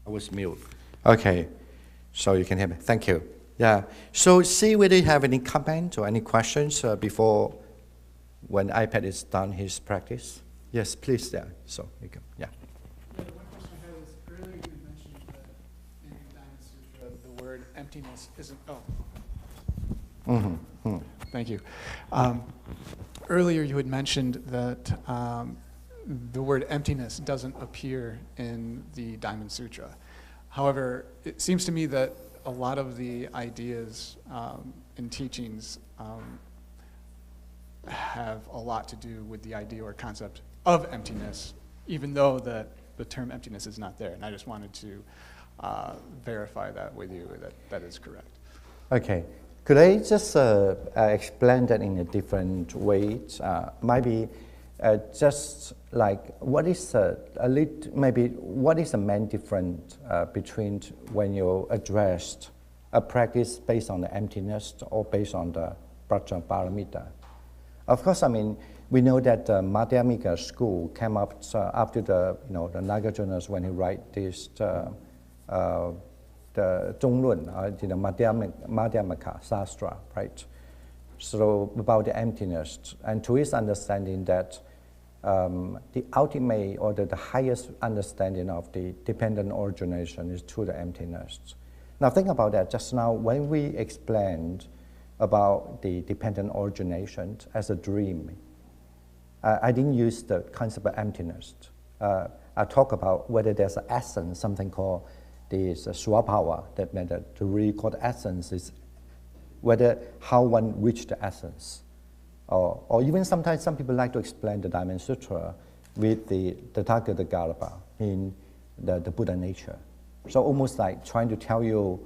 I was mute. Okay, so you can hear me. Thank you. Yeah. So see whether you have any comment or any questions before when iPad is done his practice. Yes, please. Yeah. So you can. Yeah. One question I had is earlier you had mentioned that in the Diamond Sutra the word emptiness isn't. Thank you. Earlier you had mentioned that the word emptiness doesn't appear in the Diamond Sutra. However, it seems to me that a lot of the ideas and teachings have a lot to do with the idea or concept of emptiness, even though that the term emptiness is not there. And I just wanted to verify that with you, that that is correct. Okay. Could I just explain that in a different way? Maybe just like what is what is the main difference between when you addressed a practice based on the emptiness or based on the Prajaparamita? Of course, I mean we know that the Madhyamika school came up after the the Nagarjunas when he write this the Zhonglun, the Madhyamika Shastra, right? So about the emptiness, and to his understanding that the ultimate or the highest understanding of the dependent origination is through the emptiness. Now think about that. Just now when we explained about the dependent origination as a dream, I didn't use the concept of emptiness. I talk about whether there's an essence, something called this swabhava, that meant that to really call the essence is whether how one reached the essence. Or even sometimes some people like to explain the Diamond Sutra with the Tathagata Garbha, in the Buddha nature. So almost like trying to tell you,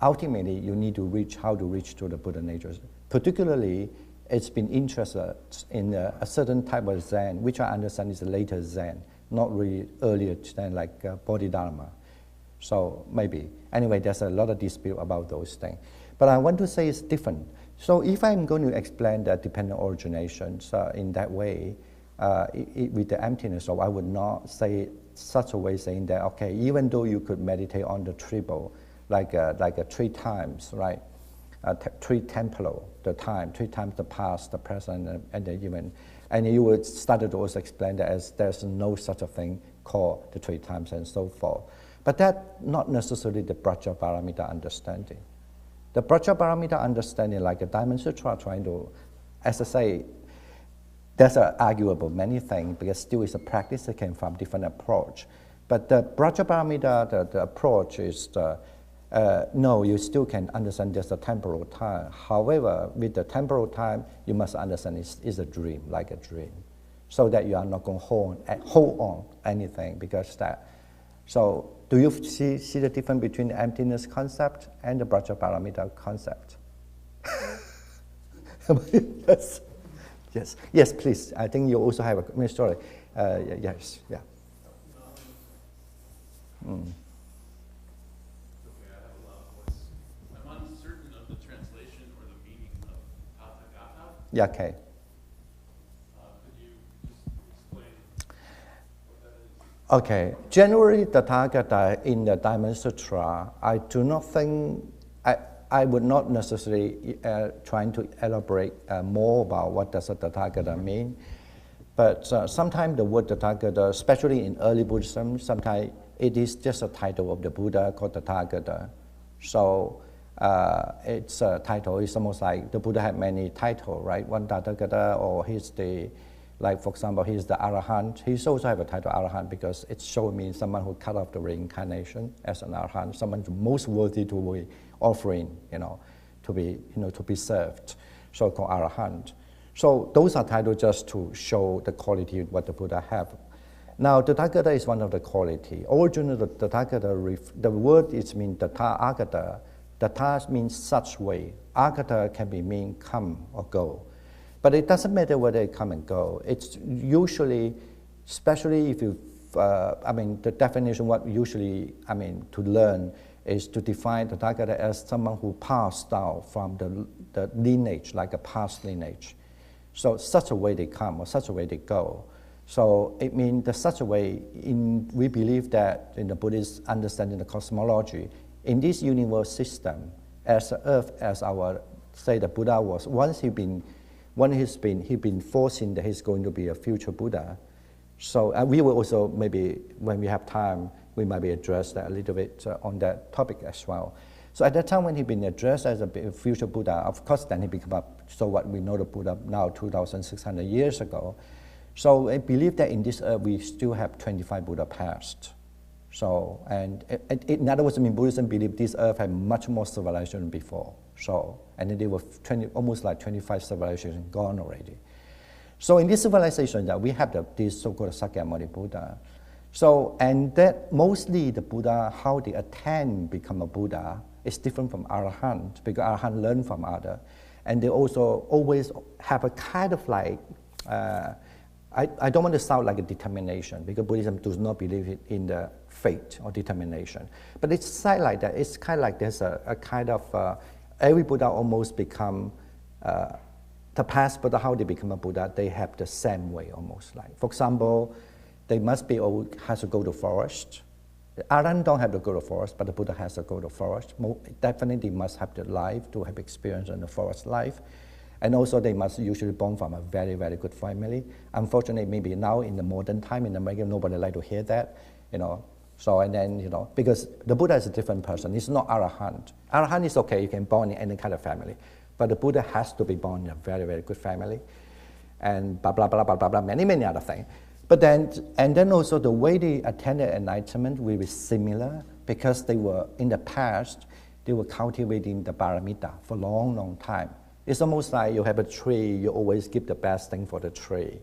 ultimately you need to reach how to reach to the Buddha nature. Particularly, it's been interested in a certain type of Zen, which I understand is a later Zen, not really earlier Zen like Bodhidharma. So maybe. Anyway, there's a lot of dispute about those things. But I want to say it's different. So if I'm going to explain the dependent originations in that way, with the emptiness, so I would not say such a way saying that, okay, even though you could meditate on the triple, like 3 times, right? 3 temporal, the time, 3 times the past, the present, and the even. And you would start to also explain that as there's no such a thing called the 3 times and so forth. But that's not necessarily the Prajaparamita understanding. The Prajaparamita understanding, like a Diamond Sutra, trying to, as I say, there's an arguable many things because still it's a practice that came from different approach. But the Prajaparamita, the approach is no, you still can understand there's a temporal time. However, with the temporal time, you must understand it's a dream, like a dream, so that you are not going to hold on anything because that. So do you see the difference between the emptiness concept and the Prajaparamita concept? Yes. Yes. Yes, please. I think you also have a story. Yes. Yeah. Okay, I have a loud voice. I'm uncertain of the translation or the meaning of Tathagata. Yeah. Okay. Could you just explain what that is? Okay. Generally, the Tathagata in the Diamond Sutra, I do not think. I would not necessarily trying to elaborate more about what does a Tathagata mean. But sometimes the word Tathagata, especially in early Buddhism, sometimes it is just a title of the Buddha called Tathagata. So its a title is almost like the Buddha had many titles, right? One Tathagata, or he's the, like for example, he's the Arahant. He's also have a title Arahant because it shows me someone who cut off the reincarnation as an Arahant, someone most worthy to be offering, to be served, so-called Arahant. So those are titles just to show the quality of what the Buddha have. Now, Tathagata is one of the quality. Originally, the Tathagata, the word is mean Tatha Agata. Tatha means such way. Agata can be mean come or go. But it doesn't matter whether it come and go. It's usually, especially if you, the definition, what usually, to learn is to define the Tathagata as someone who passed out from the lineage, like a past lineage. So such a way they come or such a way they go. So it means that such a way, we believe that in the Buddhist understanding of cosmology, in this universe system, as the earth, as our, say the Buddha was, once he's been foreseen that he's going to be a future Buddha. So we will also, maybe when we have time, we might be addressed that a little bit on that topic as well. So at that time when he'd been addressed as a future Buddha, of course then he became up, so what we know the Buddha now 2,600 years ago. So I believe that in this earth we still have 25 Buddha past. So, and in other words, I mean, Buddhism believe this earth had much more civilization than before. So, and then there were almost like 25 civilizations gone already. So in this civilization that we have this so-called Sakyamuni Buddha. So, and that mostly the Buddha, how they attain become a Buddha is different from Arahant, because Arahant learn from other. And they also always have a kind of like, I don't want to sound like a determination, because Buddhism does not believe in the fate or determination. But it's like that. It's kind of like there's a kind of, every Buddha almost become, the past Buddha, how they become a Buddha, they have the same way almost like. For example, they must be has to go to forest. Arahant don't have to go to forest, but the Buddha has to go to forest. Definitely must have the life to have experience in the forest life. And also they must usually born from a very, very good family. Unfortunately, maybe now in the modern time in America, nobody like to hear that, you know. So, and then, you know, because the Buddha is a different person. He's not Arahant. Arahant is okay, you can born in any kind of family. But the Buddha has to be born in a very, very good family. And blah, blah, blah, blah, blah, blah, many, many other things. But then, and then also the way they attended enlightenment will be similar, because they were, in the past, they were cultivating the paramita for a long, long time. It's almost like you have a tree, you always give the best thing for the tree.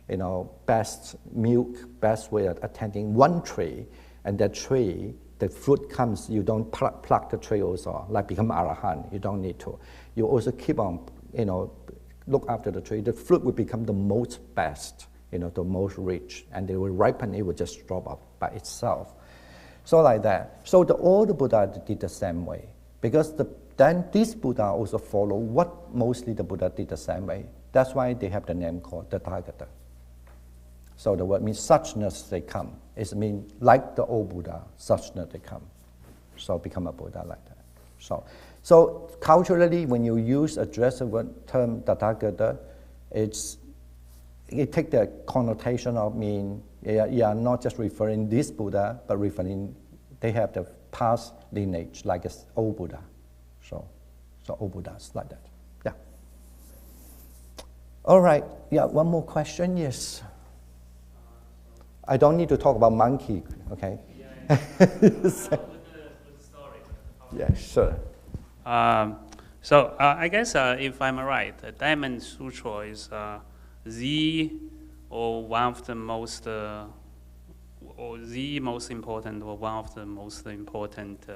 You know, best milk, best way of attending one tree, and that tree, the fruit comes, you don't pluck the tree also, like become Arahant, you don't need to. You also keep on, you know, look after the tree, the fruit will become the most best, you know, the most rich, and they will ripen, it will just drop up by itself. So like that. So all the Buddha did the same way, because then this Buddha also follow what mostly the Buddha did the same way. That's why they have the name called the Tathagata. So the word means suchness they come. It means like the old Buddha, suchness they come. So become a Buddha like that. So culturally, when you address the word term Tathagata, it takes the connotation of mean, you are not just referring this Buddha, but referring, they have the past lineage like an old Buddha. So old Buddhas like that. Yeah. All right. Yeah, one more question. Yes. I don't need to talk about monkey, okay? Yeah. With the story. Yeah, sure. So I guess if I'm right, the Diamond Sutra is one of the most important, or one of the most important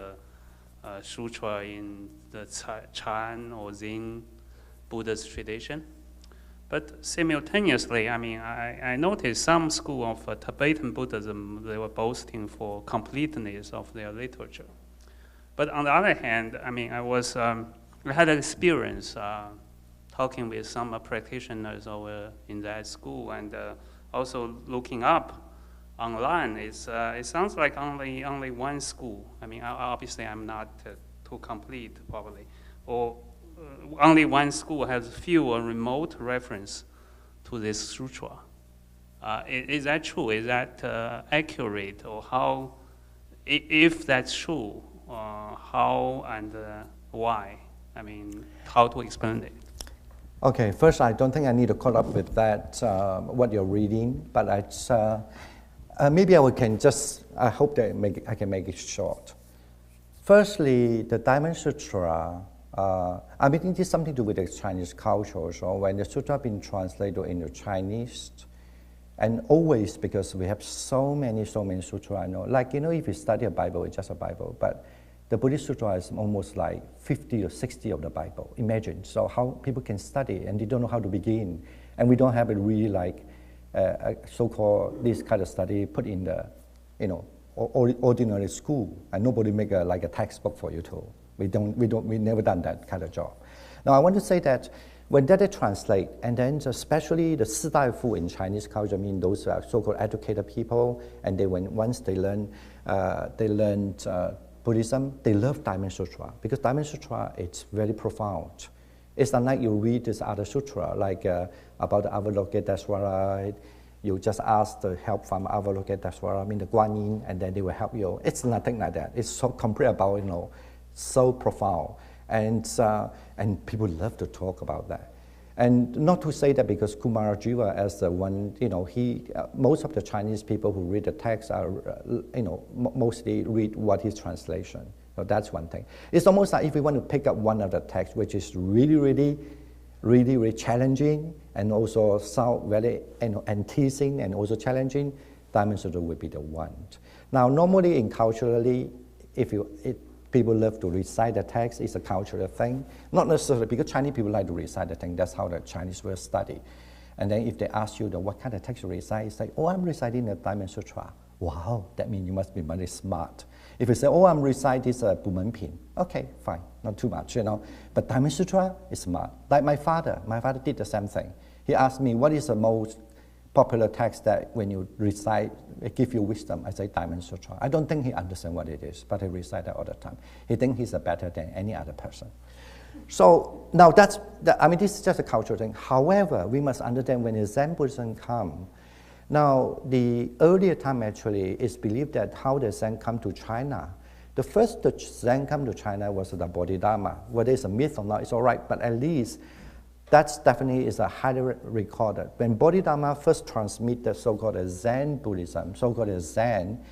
sutra in the Chan or Zen Buddhist tradition. But simultaneously, I mean, I noticed some school of Tibetan Buddhism, they were boasting for completeness of their literature. But on the other hand, I mean, I had an experience talking with some practitioners over in that school, and also looking up online. It sounds like only one school. I mean, obviously I'm not too complete probably, or only one school has few remote reference to this sutra. Is that true? Is that accurate? Or how, if that's true, how and why? I mean, how to explain it? Okay, first I don't think I need to caught up with that, what you're reading, but maybe I hope that I can make it short. Firstly, the Diamond Sutra, I mean, it is something to do with the Chinese culture. So when the sutra been translated into Chinese, and always because we have so many sutra, I know. Like, you know, if you study a Bible, it's just a Bible, but the Buddhist sutra is almost like 50 or 60 of the Bible. Imagine, so how people can study and they don't know how to begin. And we don't have it really like a so-called this kind of study put in the, you know, ordinary school, and nobody make like a textbook for you to. We never done that kind of job. Now I want to say that when they translate, and then especially the 士大夫 in Chinese culture, I mean those so-called educated people, and once they learned Buddhism, they love Diamond Sutra, because Diamond Sutra, it's very profound. It's not like you read this other sutra, like about the Avalokitesvara. You just ask the help from Avalokitesvara, I mean the Guan Yin, and then they will help you. It's nothing like that. It's so complete about, so profound. And people love to talk about that. And not to say that because Kumarajiva as the one, most of the Chinese people who read the text are, mostly read what is translation. So that's one thing. It's almost like if we want to pick up one of the texts which is really challenging and also sound very teasing and also challenging, Diamond Sutra would be the one. Now, normally in culturally, people love to recite the text. It's a cultural thing. Not necessarily because Chinese people like to recite the thing. That's how the Chinese will study. And then if they ask you what kind of text you recite, it's like, I'm reciting the Diamond Sutra. Wow, that means you must be very smart. If you say, I'm reciting this Bumenpin, okay, fine, not too much, But Diamond Sutra is smart. Like my father did the same thing. He asked me, what is the most popular text that when you recite, it gives you wisdom? I say Diamond Sutra. I don't think he understands what it is, but he recites that all the time. He thinks he's better than any other person. So now this is just a cultural thing. However, we must understand when the Zen Buddhism comes. Now, the earlier time actually is believed that how the Zen come to China. The first the Zen come to China was the Bodhidharma. Whether it's a myth or not, it's all right, but at least that's definitely is a highly recorded. When Bodhidharma first transmitted the so-called Zen Buddhism, so-called Zen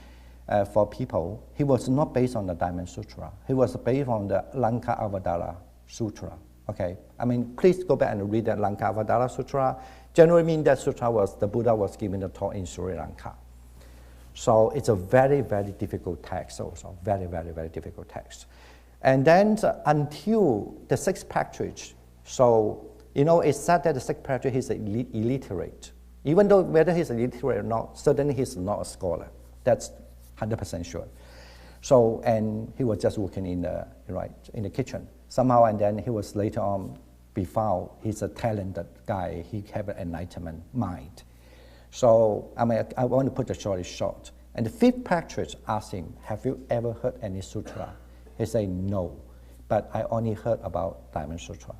for people, he was not based on the Diamond Sutra. He was based on the Lanka Avadara Sutra. Okay, please go back and read that Lanka Avadara Sutra. Generally mean that sutra was, the Buddha was giving the talk in Sri Lanka. So it's a very, very difficult text also, very, very, very difficult text. And then until the sixth patriarch, so, it's said that the sixth patriarch is illiterate. Even though whether he's illiterate or not, certainly he's not a scholar. That's 100% sure. So, and he was just working in the kitchen. Somehow, and then he was later on be found, he's a talented guy, he have an enlightenment mind. So, I want to put the story short. And the fifth patriarch asked him, have you ever heard any sutra? He said, no, but I only heard about Diamond Sutra.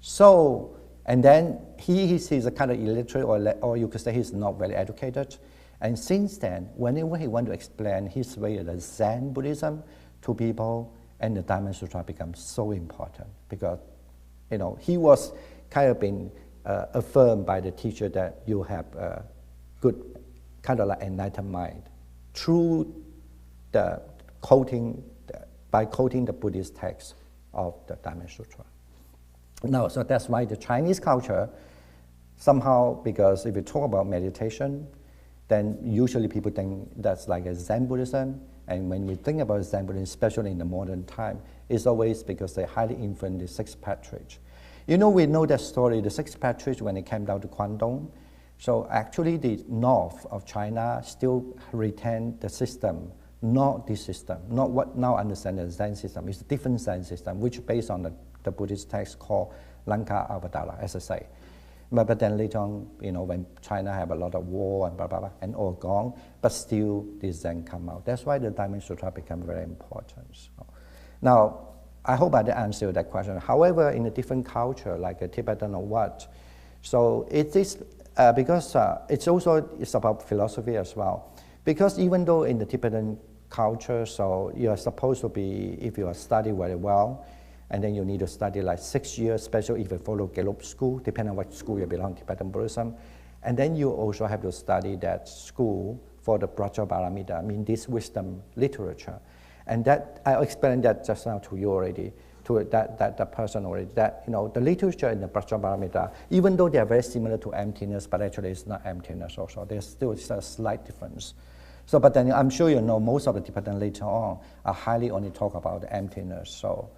So, and then he's a kind of illiterate, or you could say he's not very educated. And since then, whenever he wants to explain his way of the Zen Buddhism to people, and the Diamond Sutra becomes so important because he was kind of been affirmed by the teacher that you have a good kind of like enlightened mind through the by quoting the Buddhist text of the Diamond Sutra. Now, so that's why the Chinese culture somehow, because if you talk about meditation, then usually people think that's like a Zen Buddhism. And when we think about Zen Buddhism, especially in the modern time, it's always because they highly influence the sixth patriarch. We know that story, the sixth patriarch, when it came down to Guangdong. So actually the north of China still retained the system, not this system, not what now understand as Zen system. It's a different Zen system, which is based on the Buddhist text called Lanka Avadara, as I say. But then later on, when China have a lot of war and blah, blah, blah, and all gone, but still this Zen come out. That's why the Diamond Sutra become very important. So, now, I hope I answered that question. However, in a different culture, like a Tibetan or what, so it is, because it's about philosophy as well. Because even though in the Tibetan culture, so you are supposed to be, if you are study very well, and then you need to study like 6 years, especially if you follow Gelug school, depending on what school you belong to, Tibetan Buddhism. And then you also have to study that school for the Prajaparamita, I mean this wisdom literature. And that, I explained that just now to you already, to that person already, that the literature in the Prajaparamita, even though they are very similar to emptiness, but actually it's not emptiness also. There's still a slight difference. So, but then I'm sure most of the Tibetan later on are highly only talk about the emptiness. So,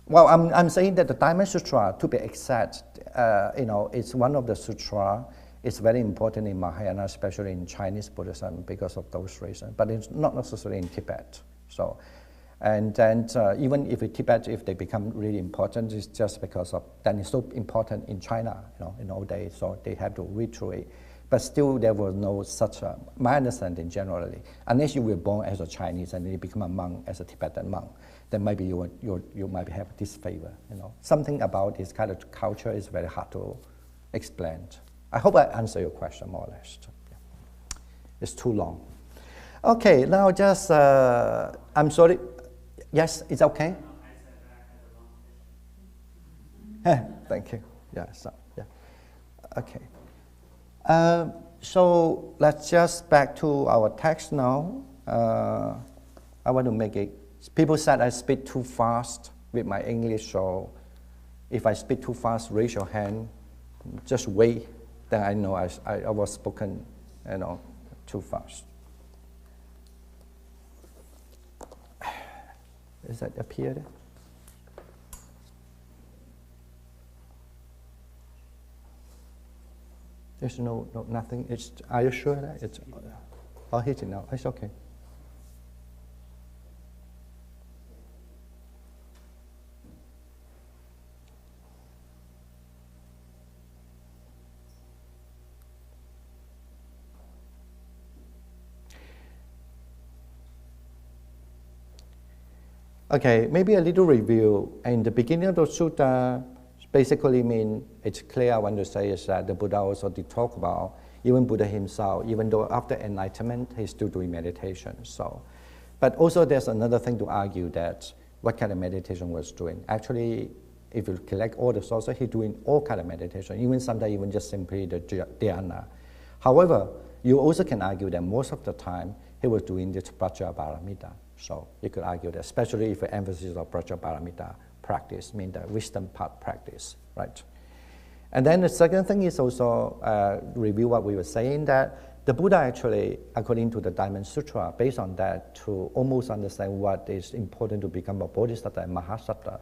well, I'm saying that the Diamond Sutra, to be exact, it's one of the sutra. It's very important in Mahayana, especially in Chinese Buddhism, because of those reasons. But it's not necessarily in Tibet. So, And then even if in Tibet, if they become really important, it's just because of, then it's so important in China, in old days, so they have to read through it. But still, there was no such my understanding generally, unless you were born as a Chinese and then you become a monk as a Tibetan monk, then maybe you might have disfavor. Something about this kind of culture is very hard to explain. I hope I answer your question more or less. Yeah. It's too long. Okay, now just, I'm sorry. Yes, it's okay? Thank you. Yeah, so, yeah. Okay. So let's just back to our text now. I want to make it, people said I speak too fast with my English, so if I speak too fast, raise your hand. Just wait, then I know I was spoken, too fast. Does that appear there? There's nothing. Are you sure that it's? I'll hit it now. It's okay. Okay, maybe a little review. In the beginning of the sutta, basically mean it's clear. I want to say is that the Buddha also did talk about even Buddha himself, even though after enlightenment he's still doing meditation. So, but also there's another thing to argue that what kind of meditation was doing. Actually, if you collect all the sources, he's doing all kind of meditation, even sometimes even just simply the dhyana. However, you also can argue that most of the time he was doing this Prajaparamita. So you could argue that, especially if the emphasis of Prajaparamita practice, mean the wisdom part practice, right? And then the second thing is also review what we were saying, that the Buddha actually, according to the Diamond Sutra, based on that, to almost understand what is important to become a Bodhisattva and Mahasattva,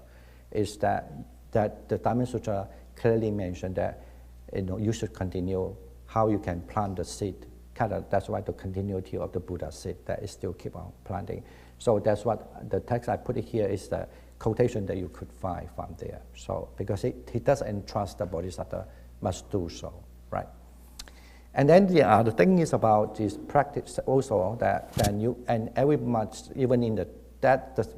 is that the Diamond Sutra clearly mentioned that you should continue how you can plant the seed. Kind of, that's why the continuity of the Buddha seed that is still keep on planting. So that's what the text I put it here is the quotation that you could find from there. So because he does entrust the Bodhisattva must do so, right? And then the other thing is about this practice also that then you and every much even in the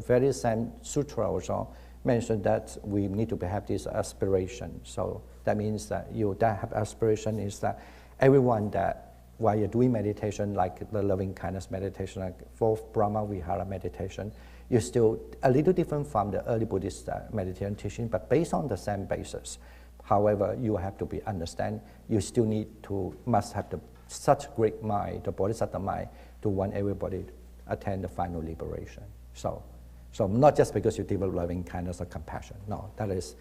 very same sutra also mentioned that we need to have this aspiration. So that means that that have aspiration is that everyone that while you're doing meditation, like the loving kindness meditation, like fourth Brahma Vihara meditation, you're still a little different from the early Buddhist meditation teaching, but based on the same basis. However, you have to understand, you still must have such great mind, the Bodhisattva mind, to want everybody to attain the final liberation. So not just because you develop loving kindness or compassion. No, that is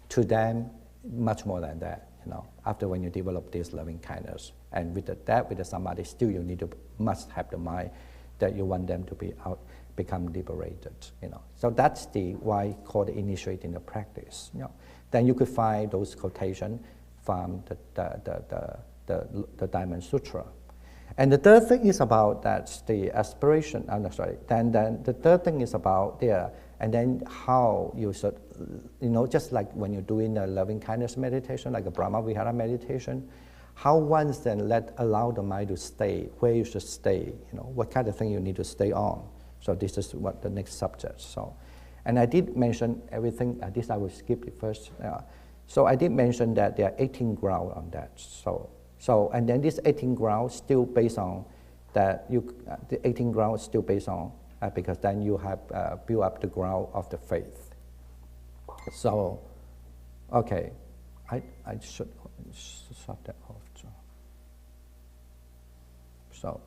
to them much more than that. After when you develop this loving kindness, and with the samadhi, still you must have the mind that you want them to become liberated. So that's the why called initiating the practice. Then you could find those quotations from the Diamond Sutra. And the third thing is about that's the aspiration. Then the third thing is about there, and then how you should, just like when you're doing a loving kindness meditation, like a Brahma Vihara meditation, how one then allow the mind to stay, where you should stay, what kind of thing you need to stay on. So this is what the next subject. So, and I did mention everything. This I will skip it first. So I did mention that there are 18 grounds on that. So and then this 18 grounds still based on that the 18 grounds still based on because then you have built up the ground of the faith. So, okay, I should stop that off. So,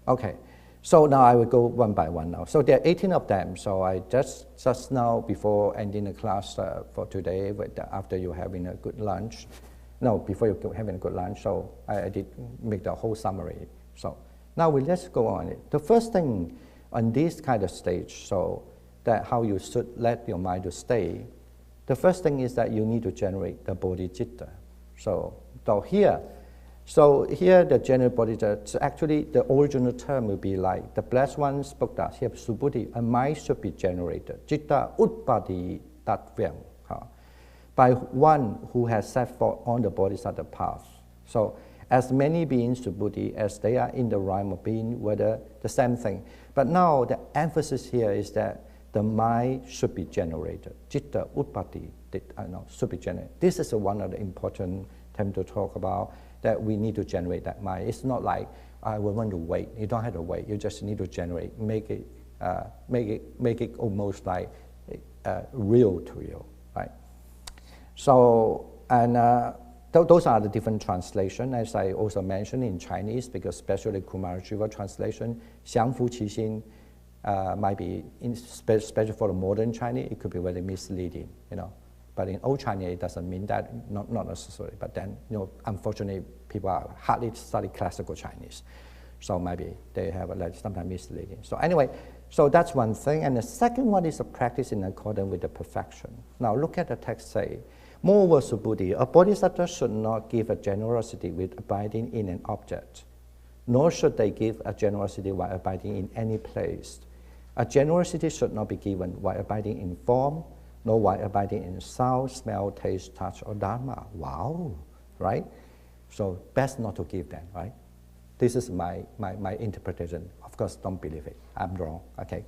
okay. So now I will go one by one now. So there are 18 of them. So I just now before ending the class for today, after you having a good lunch, before you having a good lunch, so I did make the whole summary. So now let's go on it. The first thing on this kind of stage, so that how you should let your mind to stay, the first thing is that you need to generate the bodhicitta. So here, So here the general bodhisattva, so actually the original term will be like, the blessed one spoke that here, Subhuti, a mind should be generated, citta utpati tattvam, by one who has set forth on the bodhisattva path. So as many beings, Subhuti, as they are in the realm of being, whether the same thing. But now the emphasis here is that the mind should be generated. Citta utpati should be generated. This is one of the important things to talk about, that we need to generate that mind. It's not like, I will want to wait. You don't have to wait. You just need to generate, make it almost like real to you, right? So, and those are the different translations, as I also mentioned in Chinese, because especially Kumarajiva translation, 相夫其心 might be, especially for the modern Chinese, it could be very misleading, you know. But in old Chinese, it doesn't mean that, not necessarily. But then, you know, unfortunately, people are hardly study classical Chinese. So maybe they have sometimes misleading. So anyway, so that's one thing. And the second one is a practice in accordance with the perfection. Now look at the text say, moreover, Subhuti, a bodhisattva should not give a generosity with abiding in an object, nor should they give a generosity while abiding in any place. A generosity should not be given while abiding in form, nor while abiding in sound, smell, taste, touch, or dharma. Wow, right? So best not to give them, right? This is my interpretation. Of course, don't believe it. I'm wrong, okay?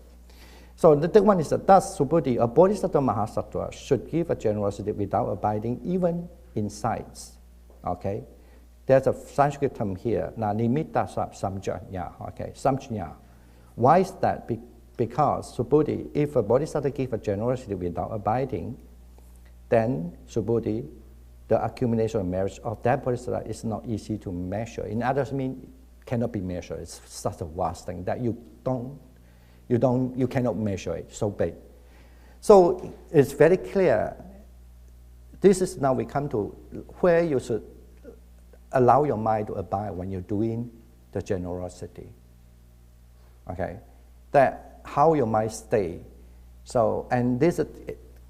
So the third one is that thus, Subhuti, a bodhisattva mahasattva should give a generosity without abiding even in sights, okay? There's a Sanskrit term here, na nimitta samjanya, okay, samjanya. Why is that? Because, Subhuti, if a bodhisattva gives a generosity without abiding, then, Subhuti, the accumulation of merits of that bodhisattva is not easy to measure. In others, mean cannot be measured. It's such a vast thing that you cannot measure it. So big. So it's very clear. This is now we come to where you should allow your mind to abide when you're doing the generosity. Okay, that how your mind stay. So, and this is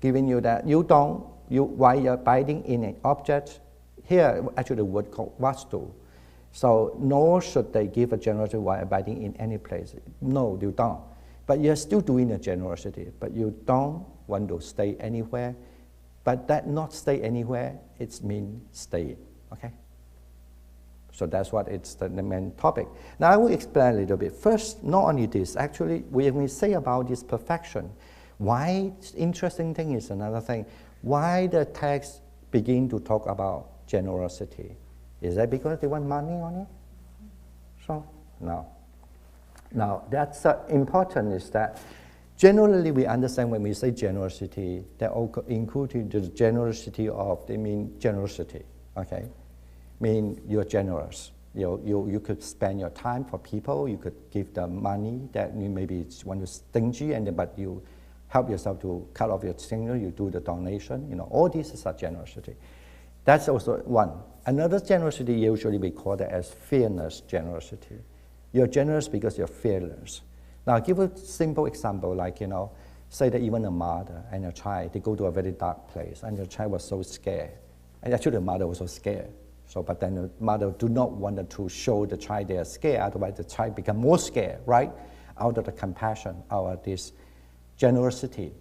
giving you that while you're abiding in an object, here actually the word called vastu. So, nor should they give a generosity while abiding in any place. No, you don't. But you're still doing a generosity, but you don't want to stay anywhere. But that not stay anywhere, it means stay, okay? So that's what it's the main topic. Now I will explain a little bit. First, not only this, actually, when we say about this perfection, why interesting thing is another thing. Why the text begin to talk about generosity? Is that because they want money on it? So, no. Now, that's important is that generally we understand when we say generosity, that including the generosity of, they mean generosity, okay? Mean you're generous. You could spend your time for people. You could give them money that you maybe want to stingy, but you help yourself to cut off your finger. You do the donation. You know, all this is a generosity. That's also one. Another generosity usually we call that as fearless generosity. You're generous because you're fearless. Now, I'll give a simple example, like, you know, say that even a mother and a child, they go to a very dark place, and the child was so scared. And actually the mother was so scared. So, but then the mother do not want to show the child they are scared, otherwise the child become more scared, right? Out of the compassion, out of this generosity.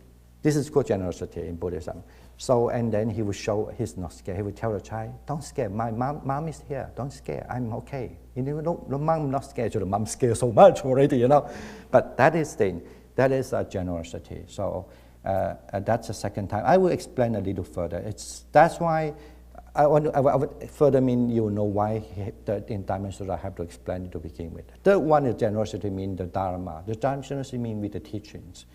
This is called generosity in Buddhism. So, and then he will show he's not scared. He will tell the child, don't scare, my mom is here, don't scare, I'm okay. You know, no, mom not scared, so the mom scared so much already, you know. But that is a generosity. So that's the second time. I will explain a little further. That's why I would further mean you know why in Diamond Sutra I have to explain it to begin with. Third one is generosity mean the Dharma. The generosity mean with the teachings.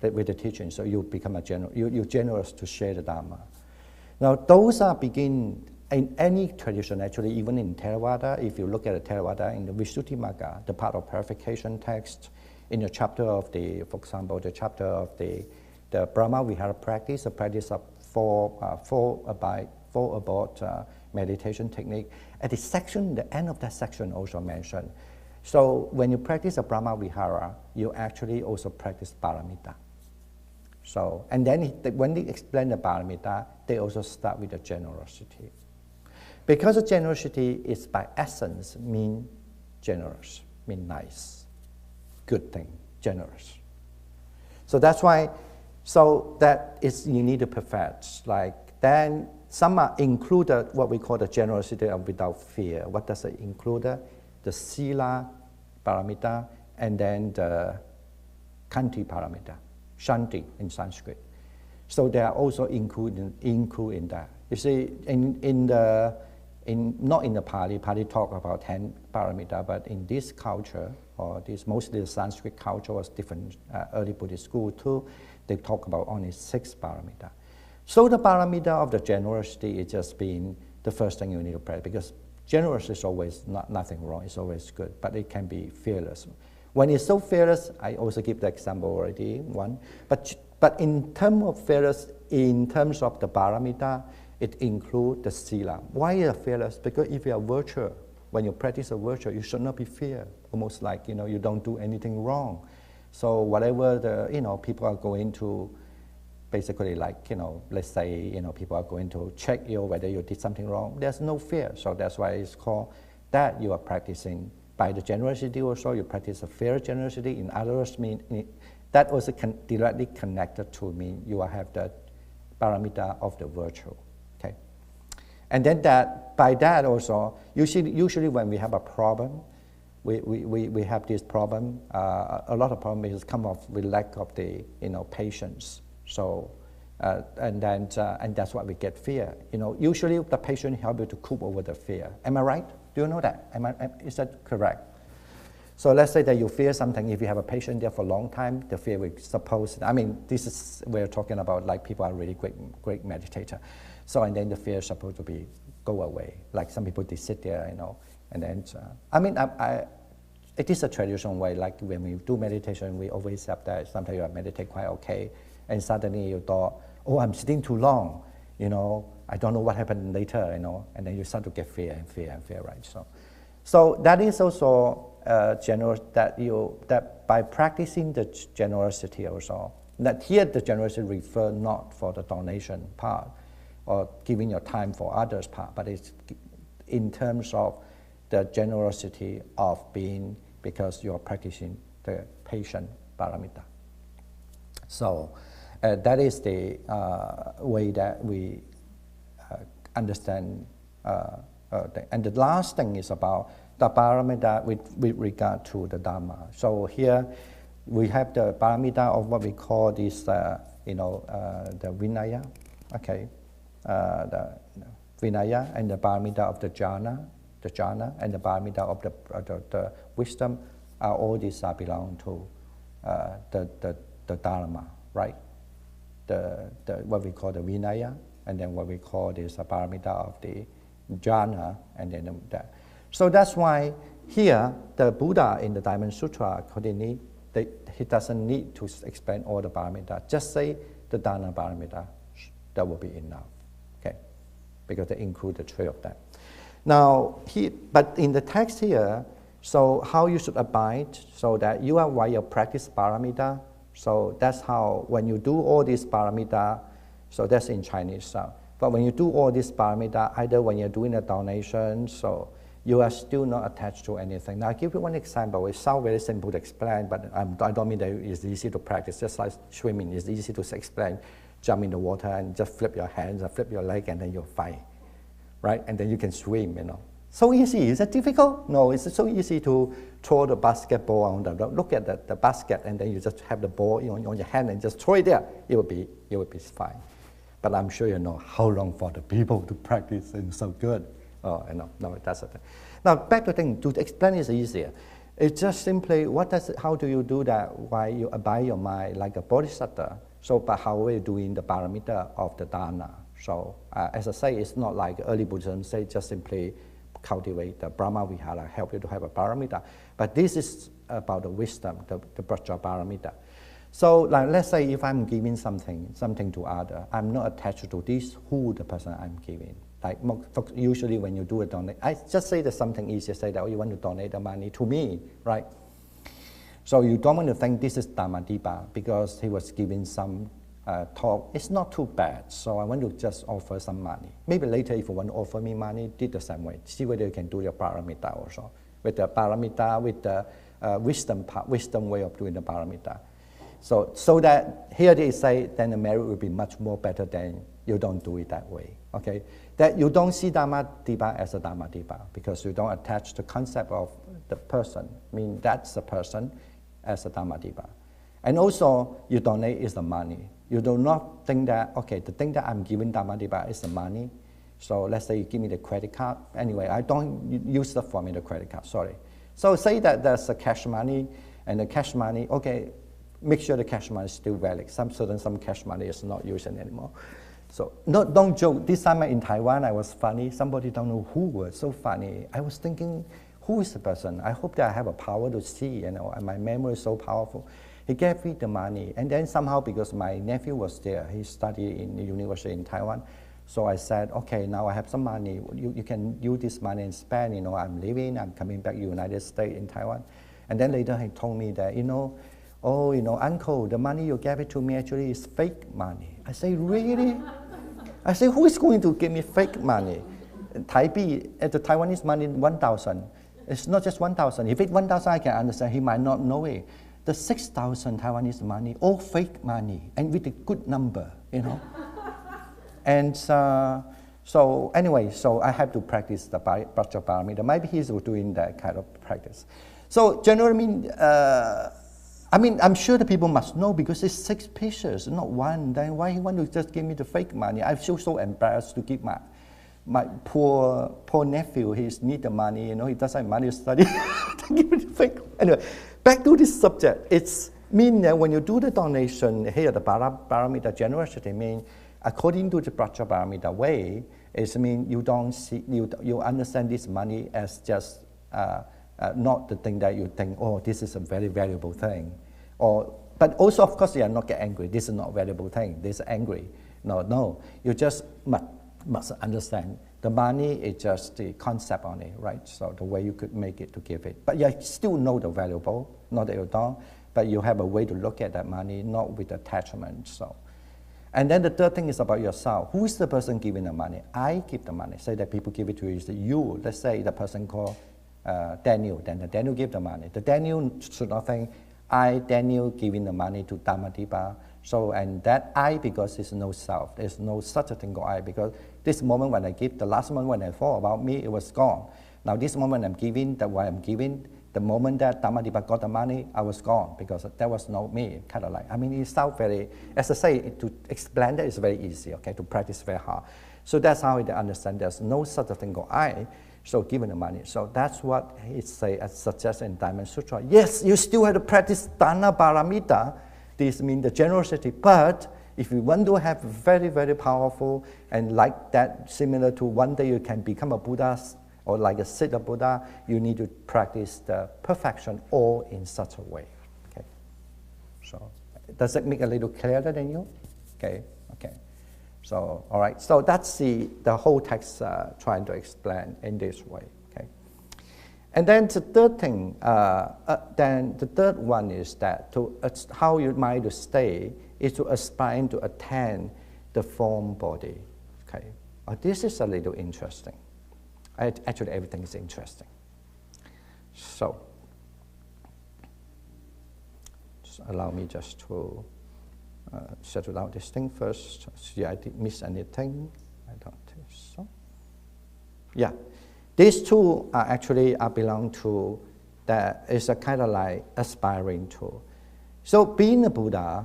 With the teachings, so you become you're generous to share the Dharma. Now those are begin in any tradition actually, even in Theravada. If you look at the Theravada in the Visuddhimagga, the part of purification text, in the chapter of the, for example, the chapter of the Brahma Vihara practice, the practice of four abode meditation technique. At the end of that section also mentioned. So when you practice a Brahma Vihara, you actually also practice Paramita. So, and then when they explain the Paramita, they also start with the generosity. because the generosity is by essence mean generous, mean nice, good thing, generous. So that's why, so that is you need to perfect. Like then some are included what we call the generosity of without fear. What does it include? The sila paramita and then the kanti paramita, shanti in Sanskrit. So they are also included in that. You see, not in the Pali talk about 10 paramita, but in this culture, or this mostly the Sanskrit culture was different early Buddhist school too, they talk about only 6 paramita. So the paramita of the generosity is just being the first thing you need to practice, because generous is always nothing wrong, it's always good, but it can be fearless. When it's so fearless, I also give the example already, one, but in terms of fearless, in terms of the paramita, it includes the sila. Why is it fearless? Because if you are virtue, when you practice a virtue, you should not be fear. Almost like you don't do anything wrong. So whatever the people are going to, basically like let's say people are going to check you whether you did something wrong. There's no fear. So that's why it's called that you are practicing by the generosity. Also, you practice a fair generosity. In other words, mean that also directly connected to mean you have the paramita of the virtue. Okay, and then by that also usually when we have a problem, we have this problem. A lot of problem is come off with lack of the patience. So and that's why we get fear. Usually the patient help you to cope over the fear. Am I right? Do you know that? Is that correct? So let's say that you fear something. If you have a patient there for a long time, the fear will this is we're talking about like people are really great meditator. So and then the fear is supposed to go away. Like some people they sit there, and then it is a traditional way. Like when we do meditation, we always have that. Sometimes you meditate quite okay, and suddenly you thought, oh, I'm sitting too long. I don't know what happened later. And then you start to get fear and fear and fear, right? So that is also generous that by practicing the generosity also. That here the generosity refer not for the donation part or giving your time for others part, but it's in terms of the generosity of being, because you are practicing the patient paramita. So that is the way that we understand. And the last thing is about the paramita with regard to the Dhamma. So here we have the paramita of what we call this, the Vinaya, okay, the Vinaya, and the paramita of the jhana, and the paramita of the wisdom. All these belong to the Dharma, right? The what we call the Vinaya, and then what we call this paramita of the jhana, and then that. So that's why here the Buddha in the Diamond Sutra, he doesn't need to explain all the paramita. Just say the dana paramita, that will be enough, okay? Because they include the 3 of them. Now, but in the text here, so how you should abide, so that you are while you practice paramita. So that's how when you do all these paramita. So that's in Chinese. But when you do all these paramita, either when you're doing a donation, so you are still not attached to anything. Now, I'll give you one example. It sounds very simple to explain, but I don't mean that it's easy to practice. Just like swimming, it's easy to explain. Jump in the water and just flip your hands or flip your leg, and then you're fine, right? And then you can swim, So easy. Is it difficult? No, it's so easy to throw the basketball on look at the basket, and then you just have the ball on your hand and just throw it there. It will be fine. But I'm sure you know how long for the people to practice and so good. Oh, no, that's the thing. Now back to the thing. To explain is easier. It's just simply how do you do that while you abide your mind like a bodhisattva? So, but how are you doing the paramita of the dana? So, as I say, it's not like early Buddhism say just simply cultivate the Brahma Vihara, help you to have a paramita. But this is about the wisdom, the Braja paramita. So like, let's say if I'm giving something to other, I'm not attached to this who the person I'm giving. Like usually when you do a donate, I just say that something easier, say that you want to donate the money to me, right? So you don't want to think this is Dhammadipa because he was giving some talk, it's not too bad. So I want to just offer some money. Maybe later if you want to offer me money, did the same way. See whether you can do your paramita also. With the paramita, with the wisdom way of doing the paramita. So that here they say, then the merit will be much more better than you don't do it that way. Okay? That you don't see Dhammadipa as a Dhammadipa because you don't attach the concept of the person. I mean, that's the person as a Dhammadipa. And also, you donate is the money. You do not think that, okay, the thing that I'm giving Dhammadipa is the money. So let's say you give me the credit card. Anyway, I don't use the for me the credit card, sorry. So say that there's a cash money, and the cash money, okay, make sure the cash money is still valid. Some cash money is not used anymore. So don't joke. This time in Taiwan, I was funny. Somebody don't know who was so funny. I was thinking, who is the person? I hope that I have a power to see, and my memory is so powerful. He gave me the money, and then somehow because my nephew was there, he studied in the university in Taiwan. So I said, okay, now I have some money. You can use this money and spend. I'm leaving. I'm coming back to the United States in Taiwan. And then later he told me that, uncle, the money you gave it to me actually is fake money. I say, really? I say, who is going to give me fake money? Taipei, at the Taiwanese money, 1,000. It's not just 1,000. If it's 1,000, I can understand. He might not know it. The 6,000 Taiwanese money, all fake money, and with a good number, And so anyway, so I have to practice the Prajaparamita. Maybe he's doing that kind of practice. So generally, I'm sure the people must know because it's 6 pieces, not one. Then why he want to just give me the fake money? I feel so embarrassed to give my poor nephew. He needs the money. He doesn't have money to study. Give me the fake. Anyway, back to this subject. It's mean that when you do the donation here, the paramita generosity mean. According to the Prajaparamita way, it means you don't see, you understand this money as just not the thing that you think, oh, this is a very valuable thing. But also, of course, you are not get angry. This is not a valuable thing. This is angry. No. You just must understand. The money is just the concept on it, right? So the way you could make it to give it. But you still know the valuable, not that you don't, but you have a way to look at that money, not with attachment. So. And then the third thing is about yourself. Who is the person giving the money? I give the money. Say that people give it to you. Is you. Let's say the person called Daniel. Then the Daniel give the money. The Daniel should not think, I, Daniel, giving the money to Dhammadipa. So, and that I, because there's no self. There's no such a thing called I. Because this moment when I give, the last moment when I thought about me, it was gone. Now this moment I'm giving, the way I'm giving, the moment that Dhammadipa got the money, I was gone because that was not me, kind of like. It sounds very, as I say, to explain that is very easy, okay, to practice very hard. So that's how they understand there's no such a thing called I, so given the money. So that's what it suggests in Diamond Sutra. Yes, you still have to practice Dana Paramita. This means the generosity, but if you want to have very, very powerful and like that, similar to one day you can become a Buddha, or like a Siddha Buddha, you need to practice the perfection all in such a way. Okay. So does it make a little clearer than you? Okay. So all right. So that's the whole text trying to explain in this way. Okay. And then the third thing, then the third one is that how you might to stay is to aspire to attain the form body. Okay. This is a little interesting. Actually, everything is interesting. So, just allow me just to settle out this thing first. See, I didn't miss anything. I don't think so. Yeah, these two are actually belong to that is a kind of like aspiring to. So being a Buddha,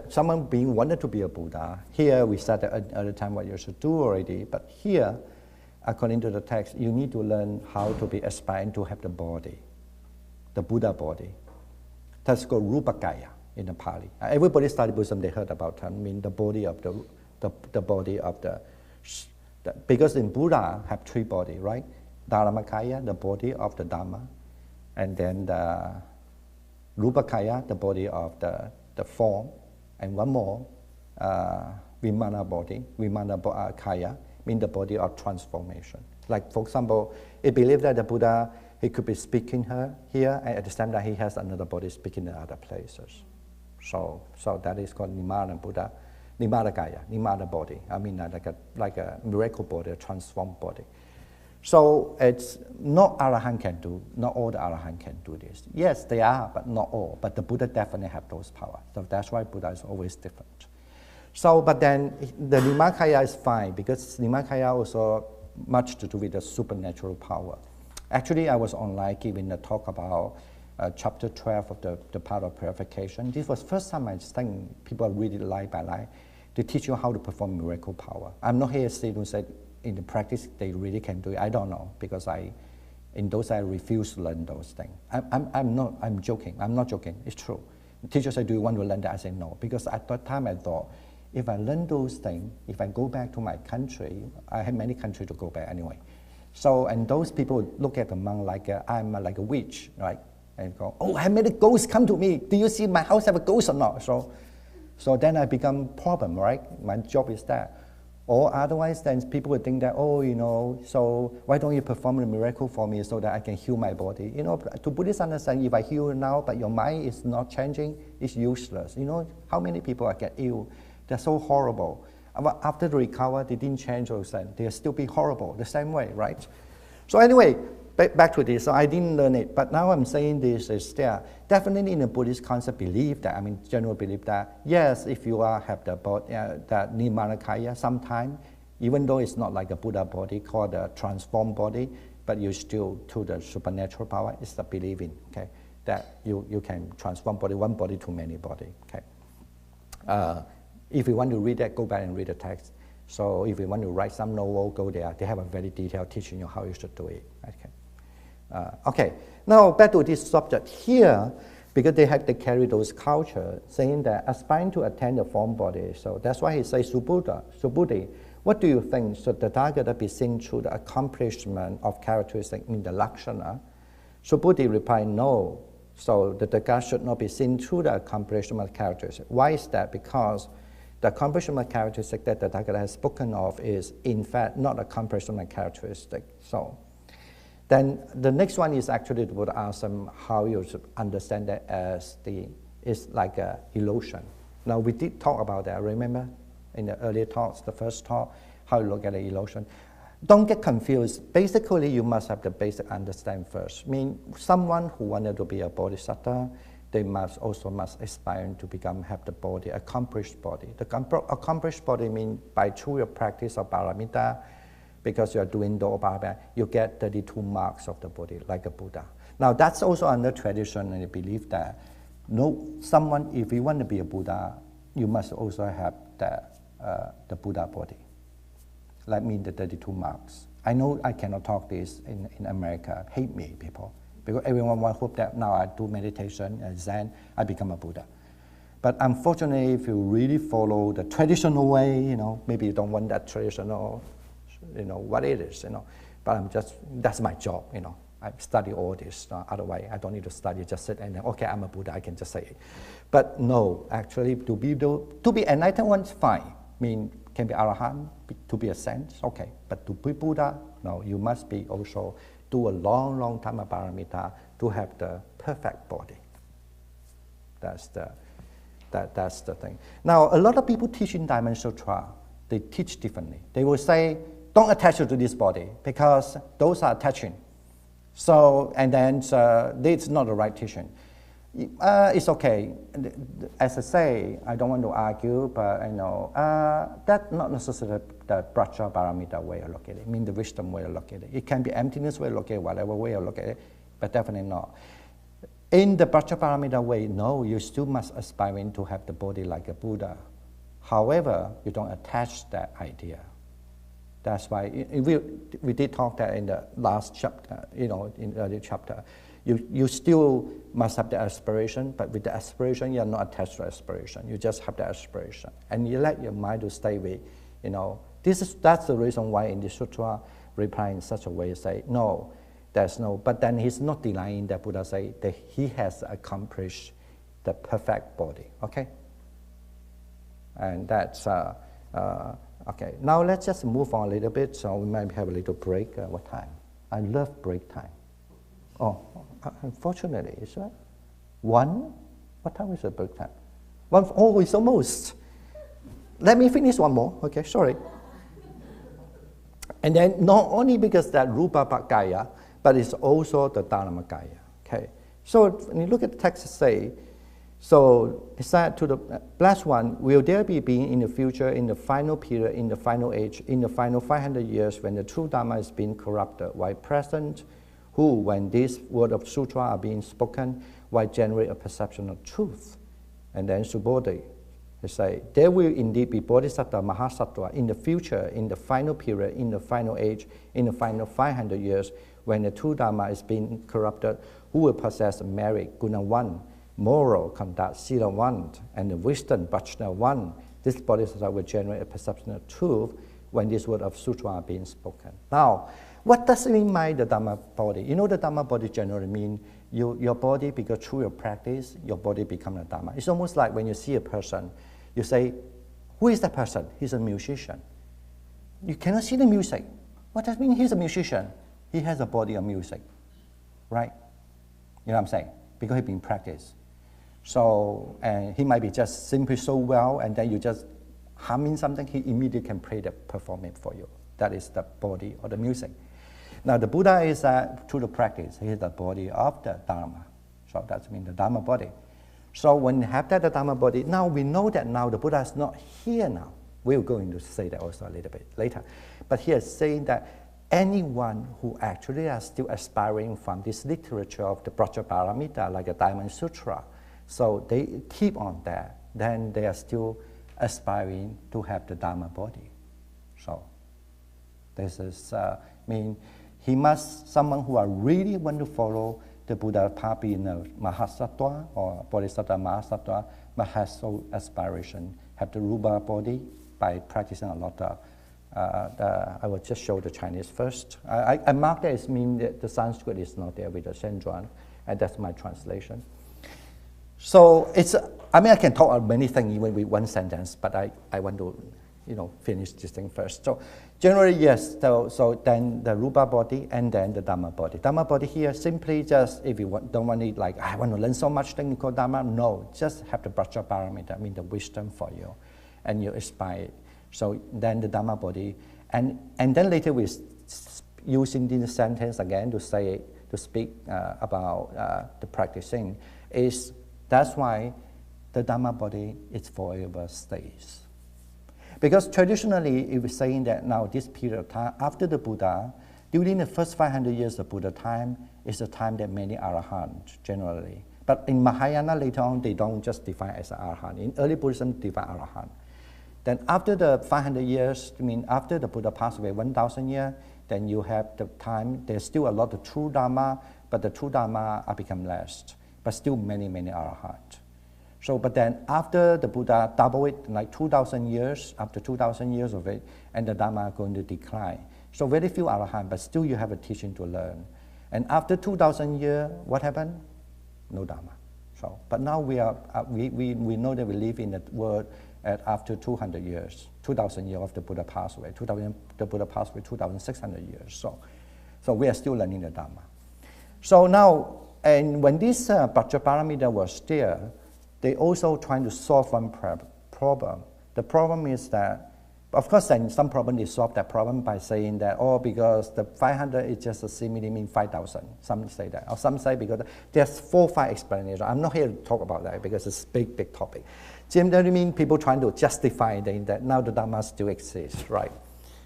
someone being wanted to be a Buddha. Here we said at the time what you should do already, but here, according to the text, you need to learn how to be aspiring to have the body, the Buddha body. That's called Rupakaya in the Pali. Everybody study Buddhism, they heard about that. The body of the body of the because in Buddha have 3 bodies, right? Dharmakaya, the body of the Dharma, and then the Rupakaya, the body of the form, and one more, Vimana body, Vimana Kaya, mean the body of transformation. Like, for example, it believed that the Buddha, he could be speaking here, and at the same time he has another body speaking in other places. So that is called Nimana Buddha. Nirmanakaya body. I mean, like a miracle body, a transformed body. So it's not Arahant can do, not all the Arahant can do this. Yes, they are, but not all. But the Buddha definitely have those powers. So that's why Buddha is always different. So, but then the Nirmanakaya is fine because Nirmanakaya also much to do with the supernatural power. Actually, I was online giving a talk about chapter 12 of the part of purification. This was first time I think people read it line by line to teach you how to perform miracle power. I'm not here saying to say in the practice they really can do it. I don't know because in those I refuse to learn those things. I'm joking. I'm not joking. It's true. The teacher said, "Do you want to learn that?" I said no because at that time I thought if I learn those things, if I go back to my country, I have many countries to go back anyway. So and those people look at the monk like I'm like a witch, right? And go, "Oh, I made a ghost come to me. Do you see my house have a ghost or not?" So then I become problem, right? My job is that. Or otherwise, then people would think that, "Oh, so why don't you perform a miracle for me so that I can heal my body?" To Buddhists understand, if I heal now, but your mind is not changing, it's useless. How many people get ill? They're so horrible. After they recover, they didn't change those things. They'll still be horrible the same way, right? So anyway, back to this. So I didn't learn it, but now I'm saying this is there. Definitely in the Buddhist concept, general belief that, yes, if you have the body, that Nirmanakaya sometime, even though it's not like a Buddha body called a transformed body, but you still, to the supernatural power, it's the believing, okay, that you can transform one body to many body, okay. If you want to read that, go back and read the text. So if you want to write some novel, go there. They have a very detailed teaching you how you should do it. Okay. Okay. Now back to this subject here, because they have to carry those culture, saying that aspiring to attain the form body. So that's why he says, Subhuti, what do you think? Should the Tathagata be seen through the accomplishment of characteristics in the Lakshana? Subhuti replied, no. So the Tathagata should not be seen through the accomplishment of characteristics. Why is that? Because the accomplishment characteristic that the Tathagata has spoken of is, in fact, not accomplishment characteristic. So, then the next one is actually the Buddha ask them how you should understand that as it's like an illusion. Now we did talk about that. Remember, in the earlier talks, the first talk, how you look at the illusion. Don't get confused. Basically, you must have the basic understanding first. I mean, someone who wanted to be a bodhisattva, they must aspire to have the body, accomplished body. The accomplished body means by through your practice of paramita, because you are doing paramita, you get 32 marks of the body, like a Buddha. Now that's also under tradition and belief that someone, if you want to be a Buddha, you must also have the Buddha body. Like me, the 32 marks. I know I cannot talk this in America. Hate me, people. Because everyone hope that now I do meditation and Zen, I become a Buddha. But unfortunately, if you really follow the traditional way, maybe you don't want that traditional, what it is, But that's my job, I study all this. Otherwise, I don't need to study. Just sit and okay, I'm a Buddha. I can just say it. But no, actually, to be enlightened one's fine. I mean, can be Arahant, to be a saint, okay. But to be Buddha, no. You must be also do a long time of paramita to have the perfect body. That's the thing. Now, a lot of people teach in Diamond Sutra, they teach differently. They will say, don't attach you to this body because those are attaching. So, and then it's not the right teaching. It's okay. As I say, I don't want to argue, but that's not necessarily the Bracha Paramita way of looking at it. I mean the wisdom way of looking at it. It can be emptiness way of looking at it, whatever way of looking at it, but definitely not. In the Bracha Paramita way, no, you still must aspire to have the body like a Buddha. However, you don't attach that idea. That's why we did talk that in the last chapter, in the earlier chapter. You still must have the aspiration, but with the aspiration, you're not attached to aspiration. You just have the aspiration. And you let your mind to stay with, that's the reason why in the sutra, reply in such a way, say, no, there's no, but then he's not denying that Buddha say that he has accomplished the perfect body, okay? And that's, okay. Now let's just move on a little bit, so we might have a little break. What time? I love break time. Oh, unfortunately, is that 1? What time is the break time? 1, oh, it's almost. let me finish one more, okay, sorry. And then not only because that Rupa Gaya, but it's also the Dharmakaya, okay. So when you look at the text, it say, so it said to the last one, will there be being in the future, in the final period, in the final age, in the final 500 years when the true Dharma is being corrupted, while present, who, when these words of Sutra are being spoken, will generate a perception of truth? And then Subodhi, they say, there will indeed be Bodhisattva, Mahasattva in the future, in the final period, in the final age, in the final 500 years, when the true Dharma is being corrupted, who will possess merit, Guna 1, moral conduct, Sila 1, and the wisdom, Prajna 1. This Bodhisattva will generate a perception of truth when these words of Sutra are being spoken. Now, what does it mean by the Dhamma body? You know, the Dhamma body generally means your body, because through your practice, your body becomes a Dhamma. It's almost like when you see a person, you say, who is that person? He's a musician. You cannot see the music. What does it mean he's a musician? He has a body of music, right? You know what I'm saying? Because he's been practiced. So, and he might be just simply so well, and then you just humming something, he immediately can play the performance for you. That is the body or the music. Now the Buddha is through the practice, he is the body of the Dharma. So that means the Dharma body. So when you have that the Dharma body, now we know that now the Buddha is not here now. We're going to say that also a little bit later. But he is saying that anyone who actually are still aspiring from this literature of the Prajaparamita, like the Diamond Sutra, so they keep on that, then they are still aspiring to have the Dharma body. So this is, he must, someone who are really want to follow the Buddha path in a Mahasattva or Bodhisattva Mahasattva, but has so aspiration, have the Rupa body by practicing a lot of, I will just show the Chinese first. I mark that as mean that the Sanskrit is not there with the Shenzhuan, and that's my translation. So it's, I can talk about many things even with one sentence, but I want to, finish this thing first. So generally, yes, so then the Rupa body and then the Dhamma body. Dhamma body here simply just, if you don't want to like, I want to learn so much thing called Dhamma, no, just have the Prajaparamita, the wisdom for you, and you aspire. So then the Dhamma body, and then later we're using this sentence again to speak about the practicing, is that's why the Dhamma body is forever stays. Because traditionally, it was saying that now this period of time, after the Buddha, during the first 500 years of Buddha time, is the time that many Arahants generally. But in Mahayana later on, they don't just define as an Arahant. In early Buddhism, define Arahant. Then after the 500 years, after the Buddha passed away, 1,000 years, then you have the time, there's still a lot of true Dhamma, but the true Dhamma are become less, but still many, many Arahants. So, but then after the Buddha double it, like 2,000 years, after 2,000 years of it, and the Dhamma are going to decline. So very few Arahant, but still you have a teaching to learn. And after 2,000 years, what happened? No Dhamma. So, but now we know that we live in the world after 200 years, 2,000 years of the Buddha passed away. The Buddha passed away 2,600 years. So we are still learning the Dhamma. So now, and when this Prajaparamita was there, they also trying to solve one problem. The problem is that, of course, in some problem they solve that problem by saying that, because the 500 is just a simile mean 5,000. Some say that, or some say because there's 4 or 5 explanations. I'm not here to talk about that because it's a big, big topic. Generally mean people trying to justify that now the Dhamma still exists, right?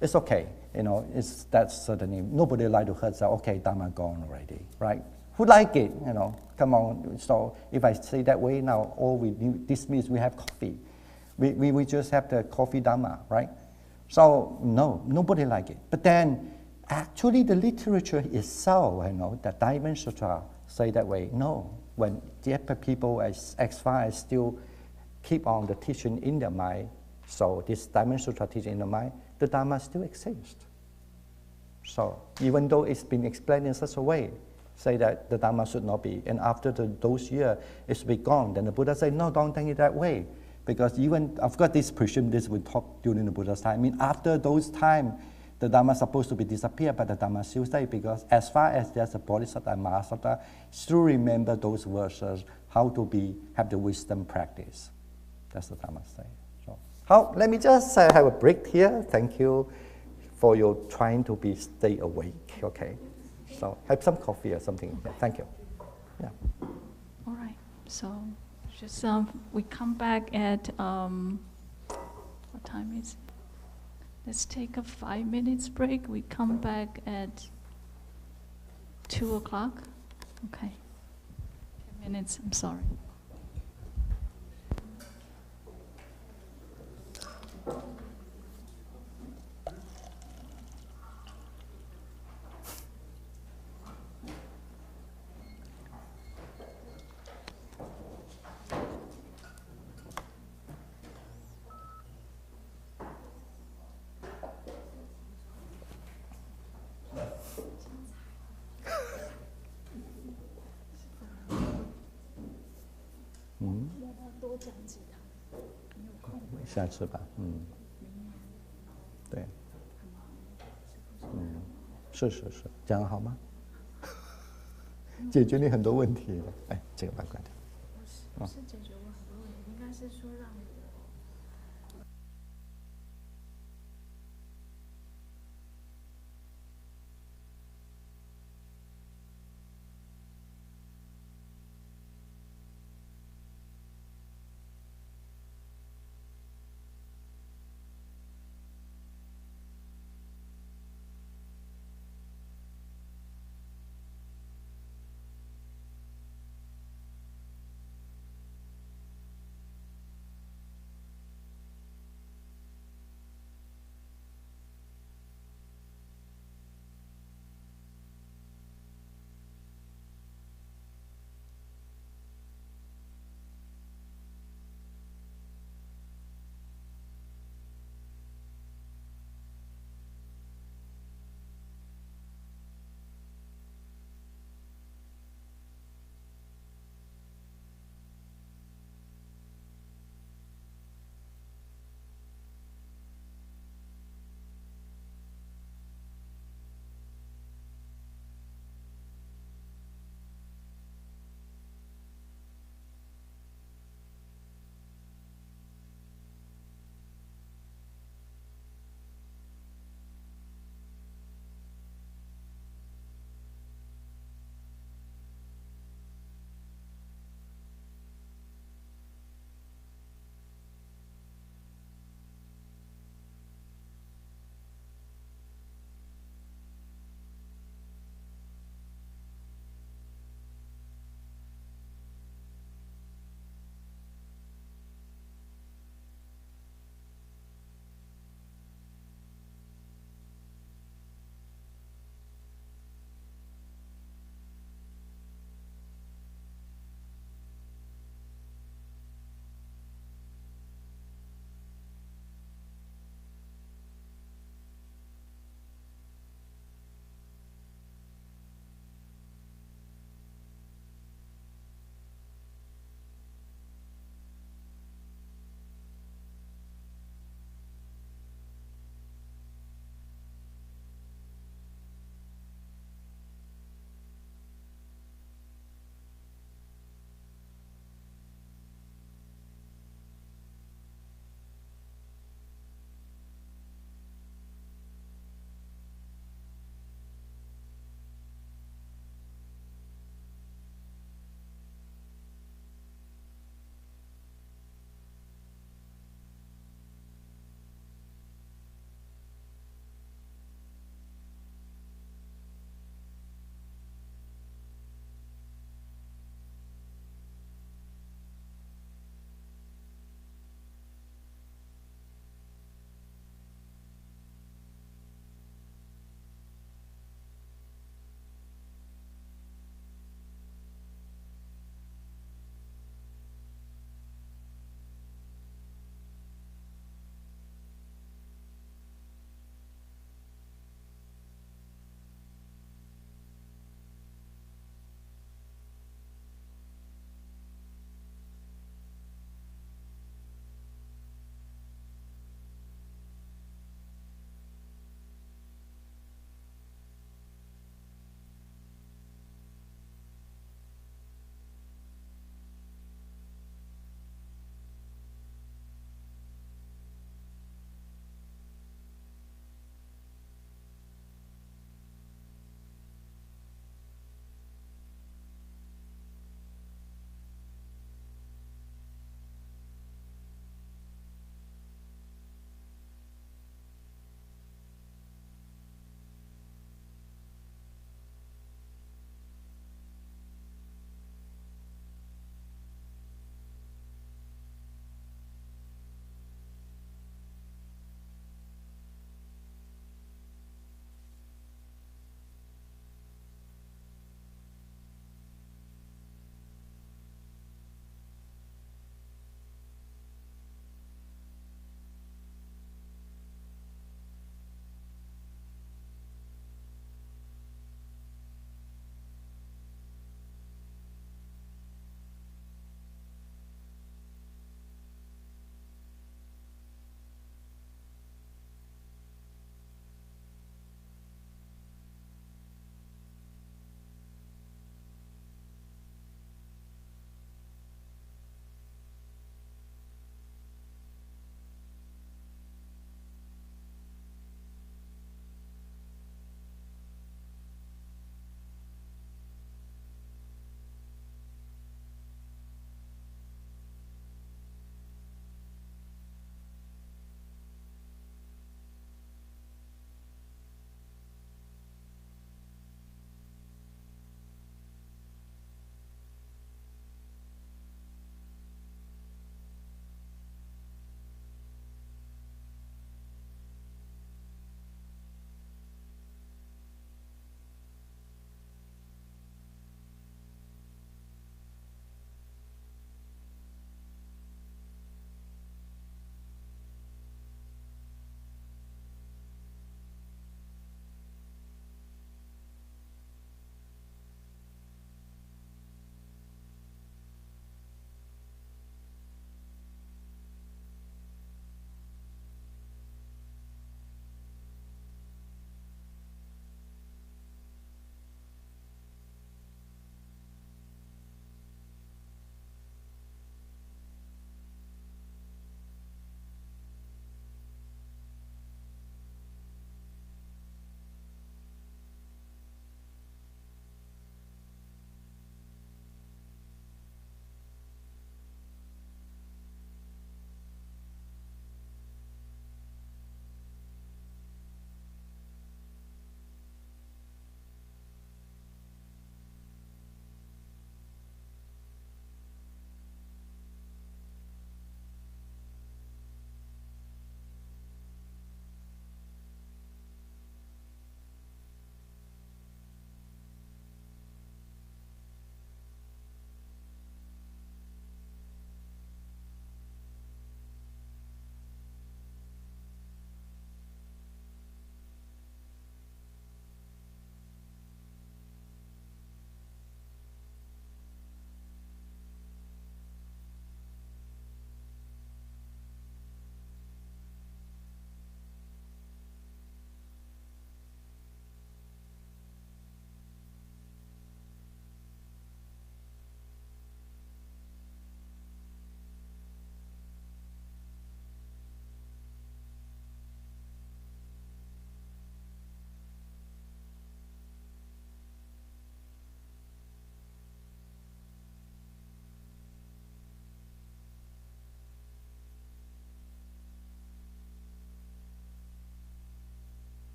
It's okay, that's certainly, nobody like to hear that, okay, Dhamma gone already, right? Who like it, come on. So if I say that way now, all we need, this means we have coffee. We just have the coffee Dhamma, right? So no, nobody like it. But then actually the literature itself, the Diamond Sutra say that way. No, when the people as far as still keep on the teaching in their mind, so this Diamond Sutra teaching in the mind, the Dhamma still exists. So even though it's been explained in such a way, say that the Dhamma should not be, and after those years it's be gone, then the Buddha said, no, don't think it that way. Because even, I've got this presume this we talk during the Buddha's time. After those time, the Dhamma is supposed to be disappear, but the Dhamma still stay, because as far as there's a Bodhisattva and Mahasattva, still remember those verses, how to have the wisdom practice. That's the Dhamma say. So 好 let me just have a break here. Thank you for your trying to stay awake. Okay, so have some coffee or something. Yeah, thank you. Yeah. All right. So just we come back at what time is it? Let's take a 5 minutes break. We come back at 2 o'clock. Okay. 10 minutes. I'm sorry.下次吧，对，是，这样好吗？解决你很多问题。哎，这个把它关掉。不是解决我很多问题，应该是说让我。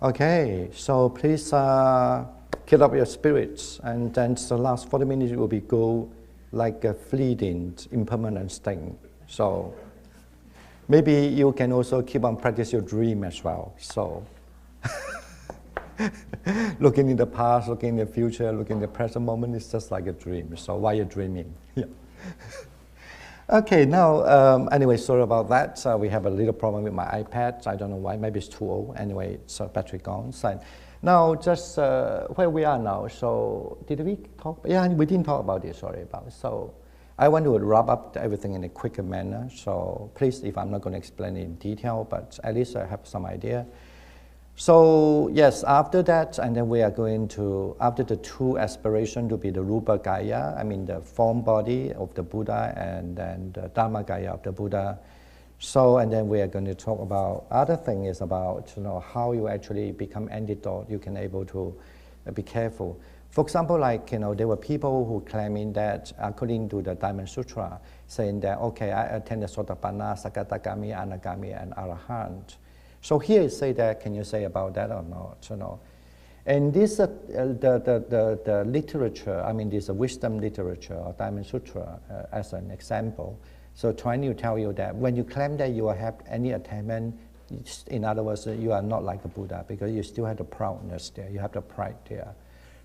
Okay, so please keep up your spirits, and then the last 40 minutes will be go like a fleeting, impermanent thing. So maybe you can also keep on practice your dream as well. So looking in the past, looking in the future, looking in the present moment is just like a dream. So why you're dreaming? Yeah. Okay, now, anyway, sorry about that. We have a little problem with my iPad. I don't know why, maybe it's too old. Anyway, it's battery gone. So now, just where we are now. So did we talk? Yeah, we didn't talk about it, sorry about it. So I want to wrap up everything in a quicker manner. So please, if I'm not going to explain it in detail, but at least I have some idea. So yes, after that, and then we are going to, after the two aspirations to be the Rupa Gaya, I mean the form body of the Buddha, and then the Dhamma Gaya of the Buddha. So, and then we are going to talk about, other thing is about, how you actually become antidote, you can able to be careful. For example, like, there were people who claiming that, according to the Diamond Sutra, saying that, okay, I attend the Sotapanna, Sakadagami, Anagami, and Arahant. So here it say that, can you say about that or not? And this, the literature, I mean this wisdom literature or Diamond Sutra as an example, so trying to tell you that when you claim that you have any attainment, in other words, you are not like a Buddha because you still have the proudness there, you have the pride there.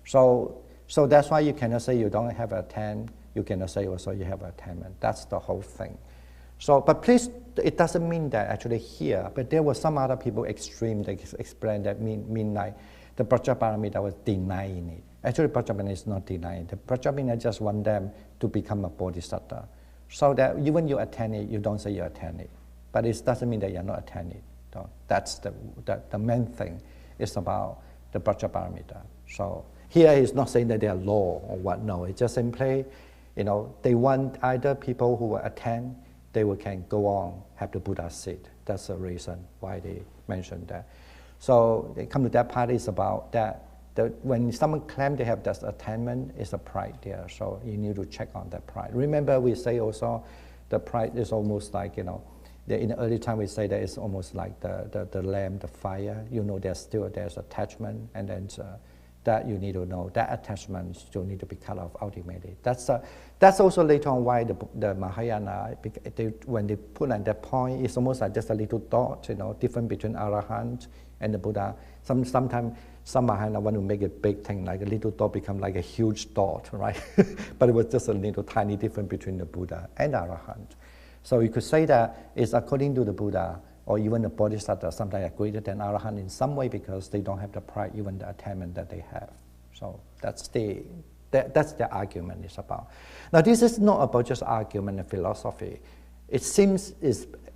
So that's why you cannot say you don't have attainment, you cannot say also you have attainment. That's the whole thing. So, but please, it doesn't mean that actually here, but there were some other people extreme that explain that mean like the Prajaparamita was denying it. Actually, Prajaparamita is not denying. The Prajaparamita just want them to become a bodhisattva. So that even you attain it, you don't say you attain it. But it doesn't mean that you're not attaining it. So that's the main thing. It's about the Prajaparamita. So here he's not saying that they are law or what, no. It's just simply, they want either people who will attain, they can go on, have the Buddha seat. That's the reason why they mentioned that. So they come to that part is about that when someone claims they have that attainment, it's a pride there. So you need to check on that pride. Remember we say also the pride is almost like, in the early time we say that it's almost like the lamp, the fire. There's attachment, and then that you need to know that attachment still need to be cut off ultimately. That's also later on why the Mahayana, when they put at that point, it's almost like just a little dot, different between Arahant and the Buddha. Sometimes some Mahayana want to make a big thing, like a little dot become like a huge dot, right? But it was just a little tiny difference between the Buddha and Arahant. So you could say that it's according to the Buddha, or even the Bodhisattva, sometimes are greater than Arahant in some way because they don't have the pride, even the attainment that they have. So that's the argument is about. Now this is not about just argument and philosophy. It seems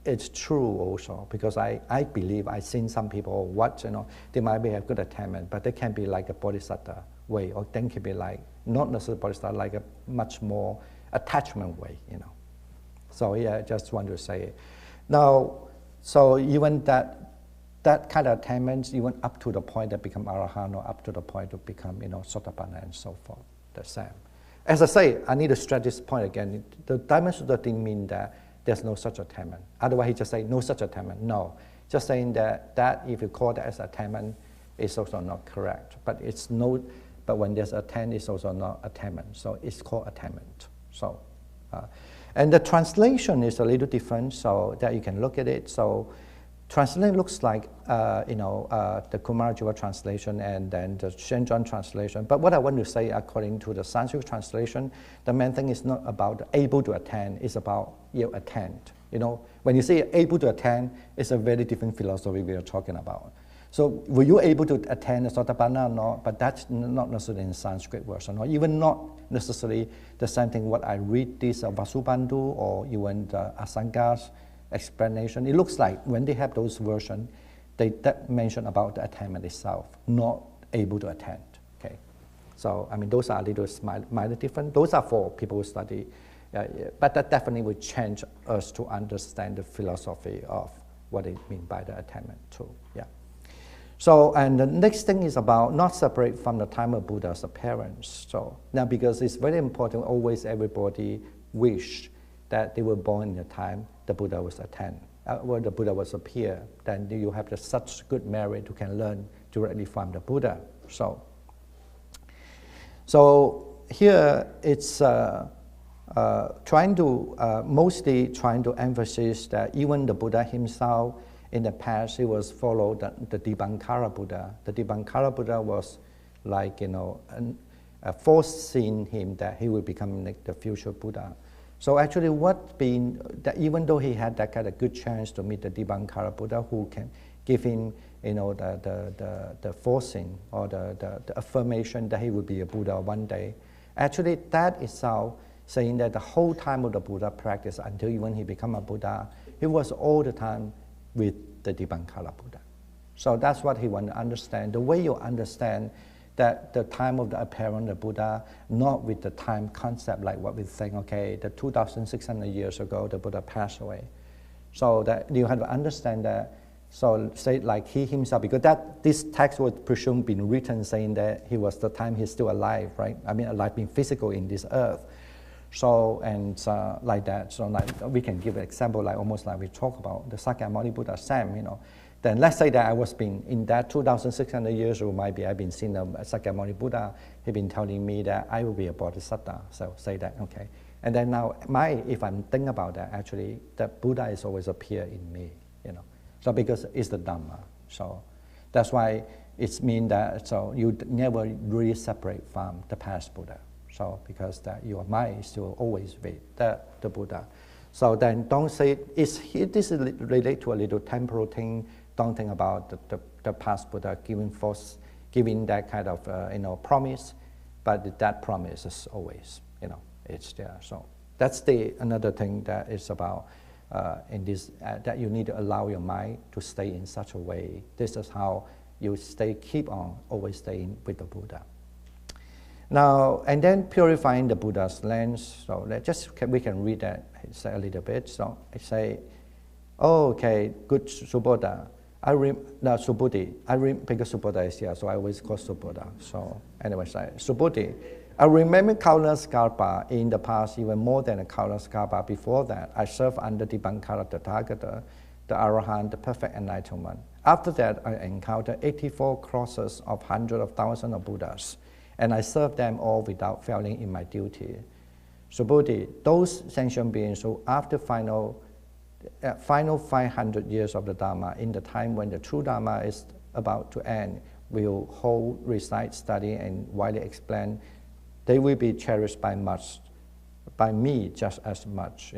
it's true also, because I believe I've seen some people they might have good attainment, but they can be like a Bodhisattva way, or they can be like, not necessarily Bodhisattva, like a much more attachment way, So yeah, I just want to say it. Now, so even that kind of attainment, even up to the point that become Arahant, or up to the point to become, Sotapanna and so forth, the same. As I say, I need to stress this point again. The Diamond Sutra didn't mean that there's no such attainment. Otherwise, he just say no such attainment. No, just saying that if you call that as attainment, it's also not correct. But but when there's attainment, it's also not attainment. So it's called attainment. So. And the translation is a little different, so that you can look at it. So translation looks like, the Kumarajiva translation and then the Shenzhen translation. But what I want to say, according to the Sanskrit translation, the main thing is not about able to attend, it's about you attend. When you say able to attend, it's a very different philosophy we are talking about. So were you able to attend the Sotapanna or not? But that's not necessarily in Sanskrit version, or even not necessarily the same thing what I read this Vasubandhu or even the Asanga's explanation. It looks like when they have those versions, they mention about the attainment itself, not able to attend. Okay, so I mean those are a little minor different. Those are for people who study, but that definitely will change us to understand the philosophy of what it means by the attainment too. Yeah. So, and the next thing is about not separate from the time of Buddha's appearance. So now, because it's very important, always everybody wish that they were born in the time the Buddha was attained, where the Buddha was appear. Then you have such good merit, you can learn directly from the Buddha. So here it's mostly trying to emphasize that even the Buddha himself, in the past, he was followed the Dipankara Buddha. The Dipankara Buddha was like, foreseeing him that he would become like the future Buddha. So actually even though he had that kind of good chance to meet the Dipankara Buddha who can give him, the forcing or the affirmation that he would be a Buddha one day, actually that itself saying that the whole time of the Buddha practice until even he became a Buddha, he was all the time with the Dipankara Buddha. So that's what he wants to understand. The way you understand that the time of the apparent Buddha, not with the time concept like what we think, okay, the 2,600 years ago, the Buddha passed away. So that you have to understand that, so say like he himself, because this text was presumed been written saying that he was the time he's still alive, right? I mean, alive being physical in this earth. So, and like that, so like we can give an example like almost like we talk about the Sakyamuni Buddha Sam, Then let's say that I was been in that 2,600 years or maybe I've been seeing a Sakyamuni Buddha, he's been telling me that I will be a Bodhisattva, so say that, okay. And then now, if I'm thinking about that, actually, the Buddha is always appear in me, So because it's the Dhamma, so that's why it's mean that, so you never really separate from the past Buddha. So because that your mind is still always with the Buddha. So then don't say, this is related to a little temporal thing. Don't think about the past Buddha giving that kind of, promise, but that promise is always, it's there. So that's another thing that is about in this, that you need to allow your mind to stay in such a way. This is how you keep on always staying with the Buddha. Now, and then purifying the Buddha's lens. So we can read that say a little bit. So I say, okay, good Subodha. Because Subodha is here, so I always call Subodha. So anyway, Subodhi, I remember countless kalpa in the past, even more than a countless kalpa before that. I served under Dipankara Tathagata, the Arahant, the perfect enlightenment. After that, I encountered 84 crosses of hundreds of thousands of Buddhas, and I served them all without failing in my duty. Subodhi, those sentient beings who after final 500 years of the Dhamma, in the time when the true Dhamma is about to end, will hold, recite, study, and widely explain, they will be cherished by me just as much,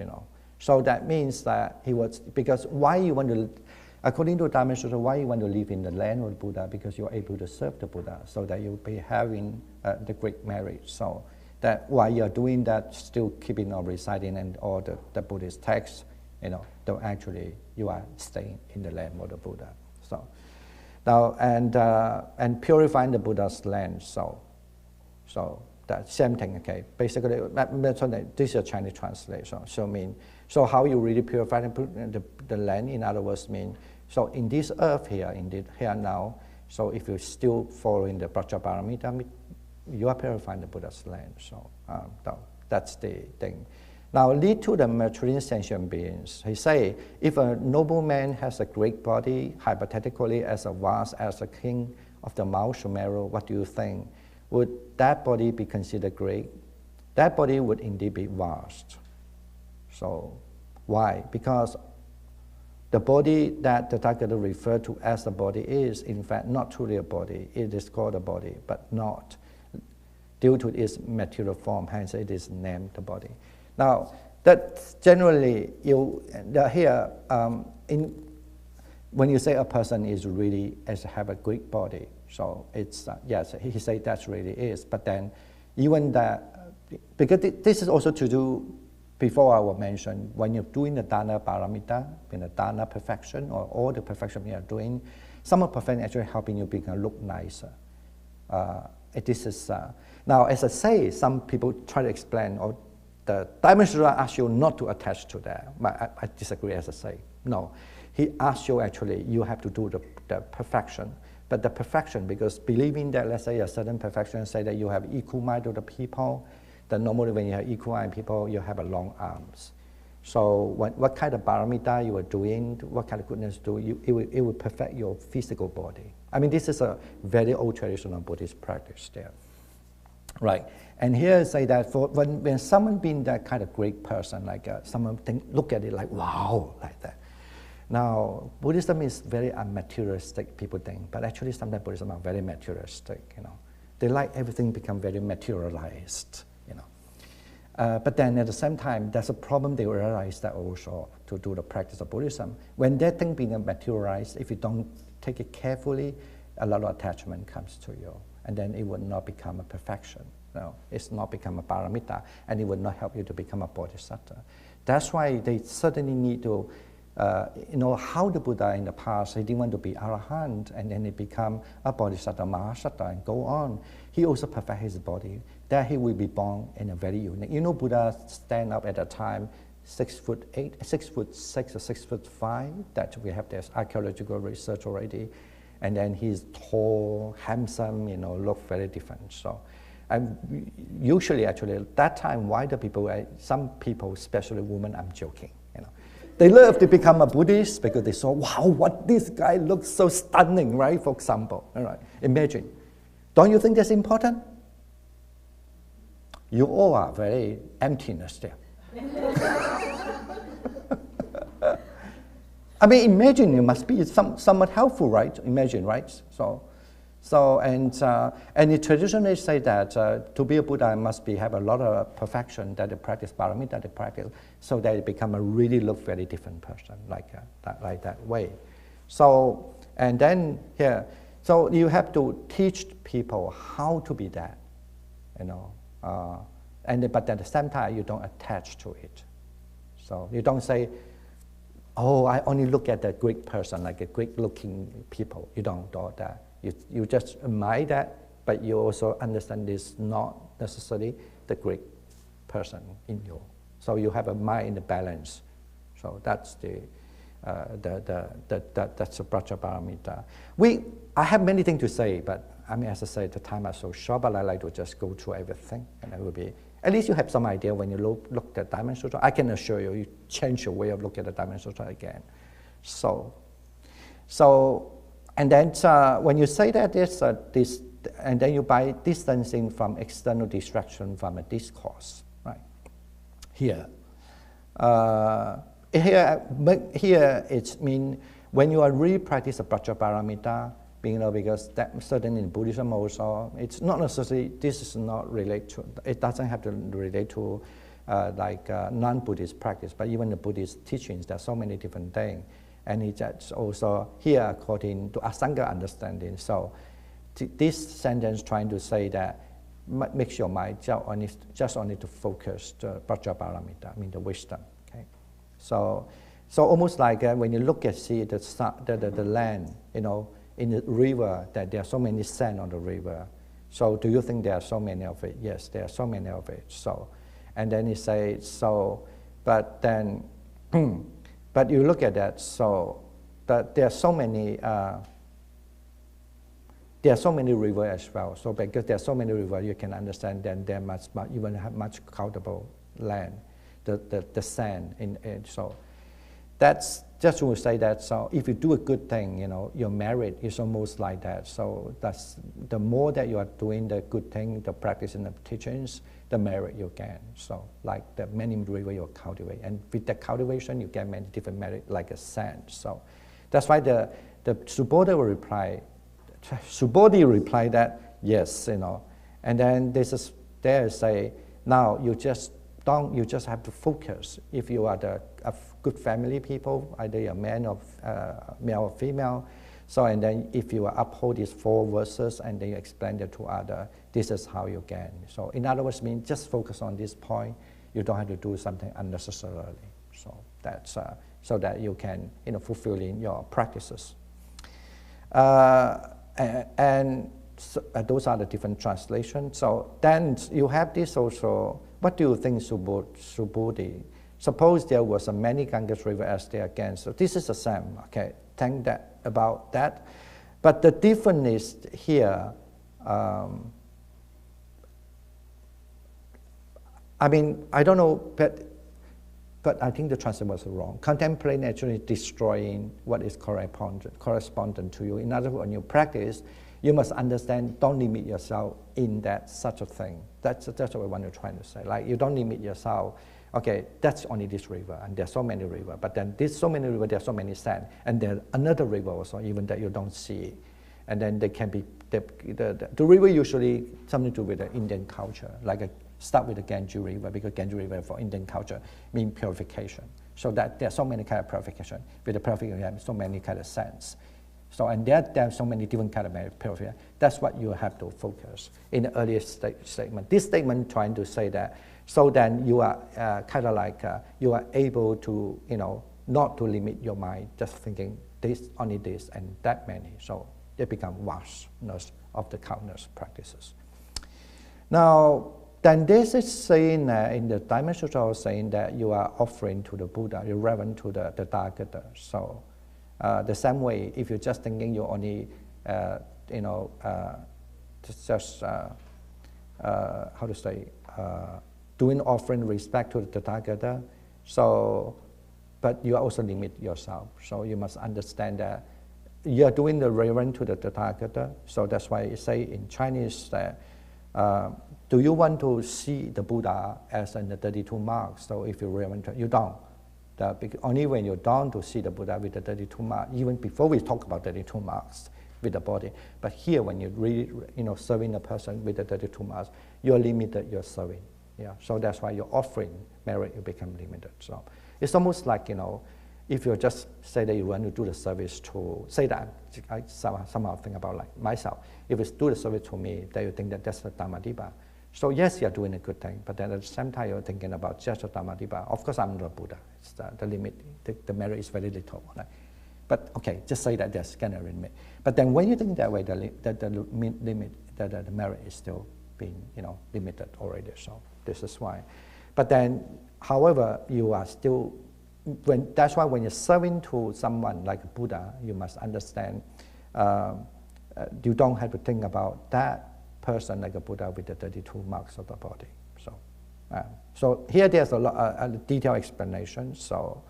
So that means that because why you want to, according to Dhamma Sutra, why you want to live in the land of the Buddha? Because you're able to serve the Buddha, so that you'll be having the great merit. So that while you're doing that, still keeping on reciting and all the Buddhist texts, though actually you are staying in the land of the Buddha. So now and purifying the Buddha's land. So that same thing. Okay, basically this is a Chinese translation. So how you really purify the land? In other words, so in this earth here, here now. So if you're still following the Prajaparamita, you are purifying the Buddha's land. So that's the thing. Now, lead to the maturing sentient beings. He say, if a nobleman has a great body, hypothetically as vast as the king of the Mount Sumeru, what do you think? Would that body be considered great? That body would indeed be vast. So, why? Because the body that the Tathagata referred to as the body is, in fact, not truly a body. It is called a body, but not due to its material form. Hence, it is named the body. Now, that generally, when you say a person is really have a Greek body, so it's yes, he said that really is. But then, even that, because this is also to do. Before I will mention, when you're doing the dana paramita, the dana perfection, or all the perfection you are doing, some of perfection actually helping you look nicer. This is now, as I say, some people try to explain, or the Dhamma Sutra asks you not to attach to that. But I disagree, as I say. No, he asks you actually, you have to do the perfection. But the perfection, because believing that, let's say a certain perfection, say that you have equal mind to the people, then normally when you have equal mind people, you have long arms. So what kind of paramita you are doing, what kind of goodness it will perfect your physical body. I mean, this is a very old traditional Buddhist practice there. Right, and here say that when someone being that kind of great person, like someone look at it like, wow, like that. Now, Buddhism is very materialistic, people think, but actually sometimes Buddhism are very materialistic, you know. They like everything become very materialized, you know. But then at the same time, there's a problem they realize that also to do the practice of Buddhism. When that thing being materialized, if you don't take it carefully, a lot of attachment comes to you. And then it would not become a perfection. No, it's not become a paramita, and it would not help you to become a bodhisattva. That's why they certainly need to, you know, how the Buddha in the past, he didn't want to be arahant, and then he become a bodhisattva, mahasattva, and go on. He also perfect his body. That he will be born in a very unique. You know, Buddha stand up at that time, 6'8", 6'6" or 6'5". That we have this archaeological research already. And then he's tall, handsome, you know, look very different. So, usually actually at that time, why the people, some people, especially women, I'm joking, you know, they love to become a Buddhist because they saw, wow, what this guy looks so stunning, right? For example, all right, imagine. Don't you think that's important? You all are very emptiness there. I mean, imagine it must be somewhat helpful, right? Imagine, right? And the traditionally say that to be a Buddha must have a lot of perfection that they practice paramita, they practice, so that they become a really look very different person, like that way. So, and then here, so you have to teach people how to be that, you know, but at the same time you don't attach to it. So you don't say, oh, I only look at the Greek person, like a Greek-looking people. You don't do that. You just admire that, but you also understand this not necessarily the Greek person in you. So you have a mind in the balance. So that's that's the Prajaparamita. I have many things to say, but I mean, as I said, the time is so short. But I like to just go through everything, and it will be. At least you have some idea when you look at Diamond Sutra. I can assure you, you change your way of looking at the Diamond Sutra again. So, and then when you say that this, and then you by distancing from external distraction from a discourse, right? Here it means when you are really practice a Prajaparamita, because that certainly in Buddhism also, it's not necessarily, this is not related to, it doesn't have to relate to non-Buddhist practice, but even the Buddhist teachings, there are so many different things. And it's also here according to Asanga understanding. So this sentence trying to say that makes your mind just only to focus the Prajaparamita, I mean the wisdom. Okay, so almost like when you look at the land, you know, in the river, that there are so many sand on the river. So do you think there are so many of it? Yes, there are so many of it. So, and then he says, so, but then, but you look at that, so that there are so many rivers as well. So because there are so many rivers, you can understand then there must even have much countable land, the sand in it. So that's just to say that. So if you do a good thing, you know, your merit is almost like that. So that's the more that you are doing the good thing, the practice and the teachings, the merit you gain. So like the many river you cultivate, and with the cultivation you get many different merit like a sand. So that's why the Subodhi will reply. Subodhi replied that yes, you know, and then there say now you just have to focus. If you are a good family people, either you're a man or male or female. So and then if you uphold these 4 verses and then you explain it to others, this is how you gain. So in other words, mean just focus on this point. You don't have to do something unnecessarily. So that's so that you can, you know, fulfill in your practices. And so, those are the different translations. So then you have this also. What do you think, Subodhi? Suppose there was a many Ganges river as there again. So this is the same. Okay, think that about that. But the difference is here. I mean, I don't know, but but I think the translation was wrong. Contemplating actually destroying what is correspondent to you. In other words, when you practice, you must understand, don't limit yourself in that such a thing. That's what I want to try to say. Like, you don't limit yourself. Okay, that's only this river, and there's so many rivers. But then there's so many rivers, there's so many sand, and there's another river also, even that you don't see. And then they can be the river usually something to do with the Indian culture. Like start with the Ganges River, because Ganges River for Indian culture means purification. So that there's so many kind of purification. With the purification, you have so many kind of sands. So, and there are so many different kind of purification. That's what you have to focus in the earliest statement. This statement trying to say that, so then you are kind of like, you are able to, not to limit your mind, just thinking this, only this, and that many. So they become vastness of the countless practices. Now, then this is saying, in the Diamond Sutra, saying that you are offering to the Buddha, you're reverent to the Tathagata. So, the same way, if you're just thinking you're only, how to say, doing offering respect to the Tathagata, so, but you also limit yourself. So you must understand that you're doing the reverence to the Tathagata. So that's why you say in Chinese that, do you want to see the Buddha as in the 32 marks? So if you reverence, you don't. Only when you're down to see the Buddha with the 32 marks, even before we talk about 32 marks with the body. But here, when you're really, serving a person with the 32 marks, you're limited your serving. Yeah. So that's why your offering merit you become limited. So it's almost like, if you just say that you want to do the service to, say that, I somehow think about like myself. If you do the service to me, then you think that that's the Dhammadipa. So yes, you're doing a good thing, but then at the same time you're thinking about just the Dhammadipa. Of course, I'm not Buddha. It's the limit. The merit is very little. Right? But okay, just say that there's kind of limit. But then when you think that way, the merit is still being limited already. So this is why. But then, however, you are still. That's why when you're serving to someone like a Buddha, you must understand. You don't have to think about that person like a Buddha with the 32 marks of the body. So here there's a detailed explanation. So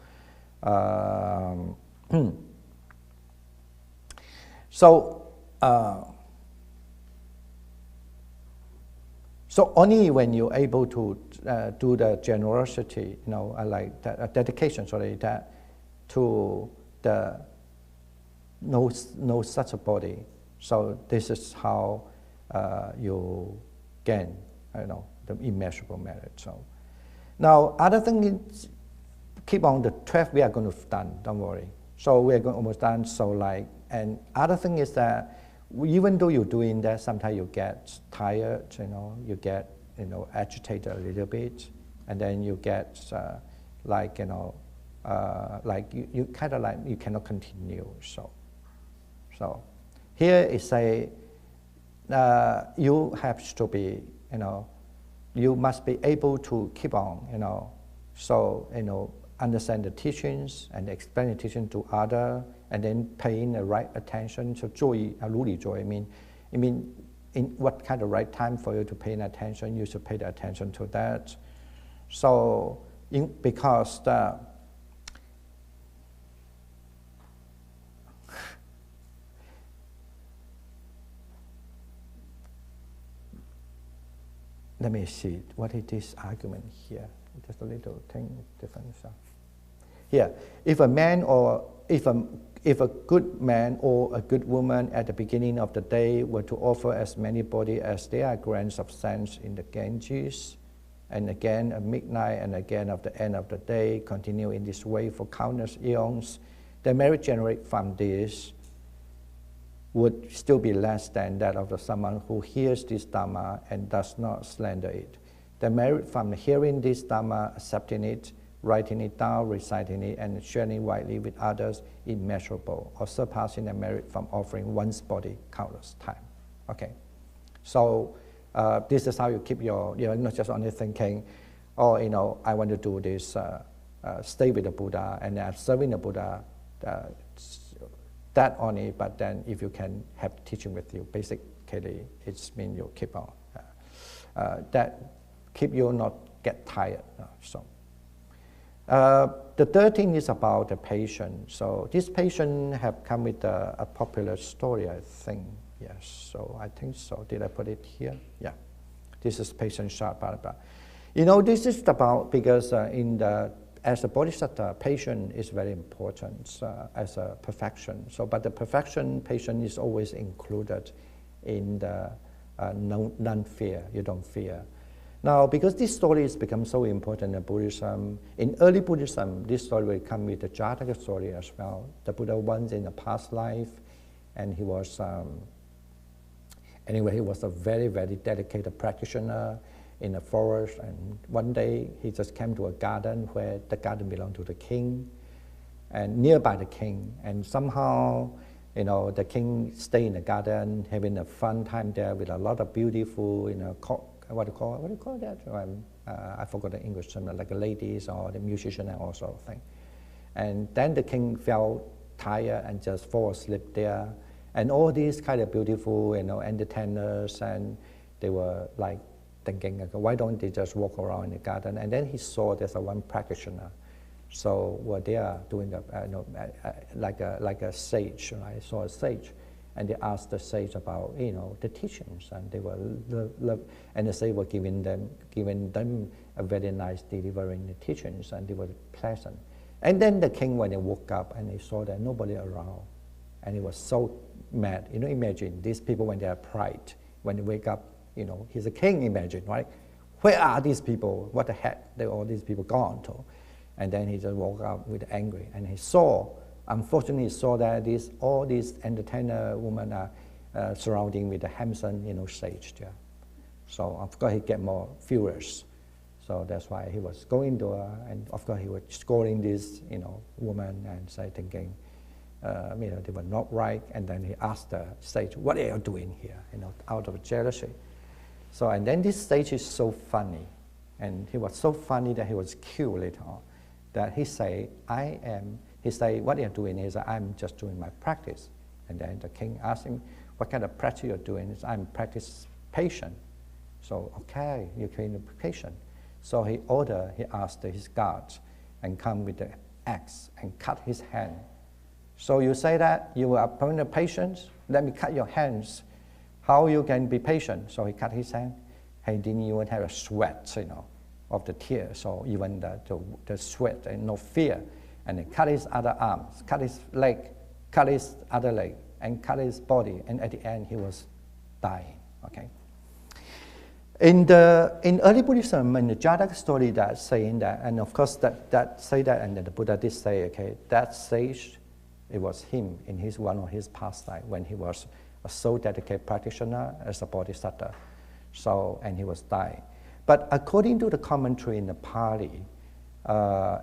so only when you're able to do the generosity, like dedication, that to the no such a body. So this is how you gain, the immeasurable merit. So now, other thing is, keep on the 12 we are going to done. Don't worry. So we are going almost done. So like, and other thing is that even though you're doing that, sometimes you get tired. You get agitated a little bit, and then you get like you kind of like you cannot continue. So here is say. You have to be, you must be able to keep on, understand the teachings and explain the teaching to others, and then paying the right attention. So joy, I mean, in what kind of right time for you to pay attention, you should pay the attention to that. So, because let me see, what is this argument here? Just a little thing different. So here, if a good man or a good woman at the beginning of the day were to offer as many bodies as there are grains of sand in the Ganges, and again at midnight and again at the end of the day, continue in this way for countless eons, the merit generated from this would still be less than that of someone who hears this Dhamma and does not slander it. The merit from hearing this Dhamma, accepting it, writing it down, reciting it, and sharing widely with others, immeasurable, or surpassing the merit from offering one's body countless times. Okay, so this is how you keep your, not just only thinking, oh, I want to do this, stay with the Buddha, and I'm serving the Buddha, that only, but then if you can have teaching with you, basically it means you keep on. That keep you not get tired. The third thing is about the patient. So this patient have come with a popular story, I think. Yes, so I think so. Did I put it here? Yeah. This is patient chart, blah, blah. You know, this is about, because as a bodhisattva, patient is very important as a perfection. So, but the perfection patient is always included in the non-fear, you don't fear. Now, because this story has become so important in Buddhism, in early Buddhism, this story will come with the Jataka story as well. The Buddha once in a past life, and he was, anyway, he was a very, very dedicated practitioner in a forest, and one day he just came to a garden where the garden belonged to the king, and nearby the king, and somehow, you know, the king stayed in the garden, having a fun time there with a lot of beautiful, you know, what do you call that? I forgot the English term, like the ladies or the musician and all sort of thing. And then the king felt tired and just fall asleep there. And all these kind of beautiful, you know, entertainers, and they were like thinking, like, why don't they just walk around in the garden? And then he saw there's one practitioner. So were there doing like a sage. I saw a sage. And they asked the sage about, you know, the teachings, and they were and the sage were giving them a very nice delivering the teachings, and they were pleasant. And then the king, when he woke up and he saw that nobody around, and he was so mad. You know, imagine these people when they are pride, when they wake up, you know, he's a king. Imagine, right? Where are these people? What the heck? They all these people gone to? And then he just woke up with angry, and he saw. Unfortunately, he saw that all these entertainer women are surrounding with the handsome, you know, sage there. So of course he get more furious. So that's why he was going to her, and of course he was scolding this, you know, woman and thinking, you know, they were not right. And then he asked the sage, "What are you doing here?" You know, out of jealousy. So and then this sage is so funny, and he was so funny that he was killed later on. That he say, He said, "What are you doing?" He said, "I'm just doing my practice." And then the king asked him, "What kind of practice you're doing?" He said, "I'm practice patient." So, okay, you're training patient. So he asked his guards and come with the axe and cut his hand. So you say that you are a patient, let me cut your hands. How you can be patient? So he cut his hand. He didn't even have a sweat, you know, of the tears. So even the sweat and no fear. And he cut his other arms, cut his leg, cut his other leg, and cut his body. And at the end, he was dying. Okay. In early Buddhism, in the Jataka story, that's saying that, and of course that say that, and then the Buddha did say, okay, that sage, it was him in one of his pastime when he was a so dedicated practitioner as a bodhisattva. So, and he was dying. But according to the commentary in the Pali,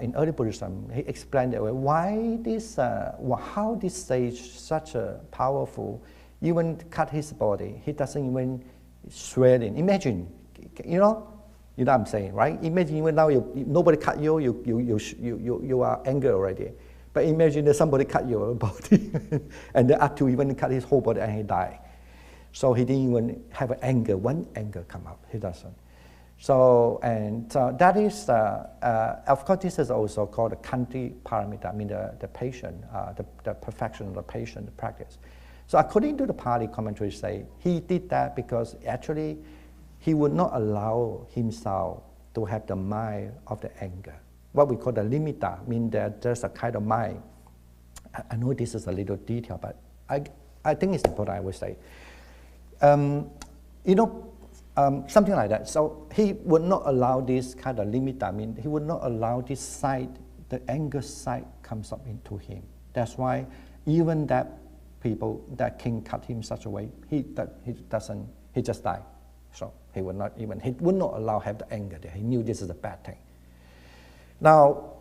in early Buddhism, he explained that why this, how this sage, such a powerful, even cut his body, he doesn't even shredding. Imagine, you know what I'm saying, right? Imagine even now nobody cut you, you are angry already. But imagine that somebody cut your body, and then up to even cut his whole body and he died. So he didn't even have an anger, one anger come up. He doesn't. So, and so that is, of course, this is also called the kanti paramita, I mean the patient, the perfection of the patient, the practice. So according to the Pali commentary say, he did that because actually he would not allow himself to have the mind of the anger. What we call the limita, mean that there's a kind of mind. I know this is a little detail, but I think it's important, I would say. You know, something like that. So he would not allow this kind of limit. I mean, he would not allow this side, the anger side comes up into him. That's why even that king cut him such a way, he just died. So he would not allow have the anger there. He knew this is a bad thing. Now,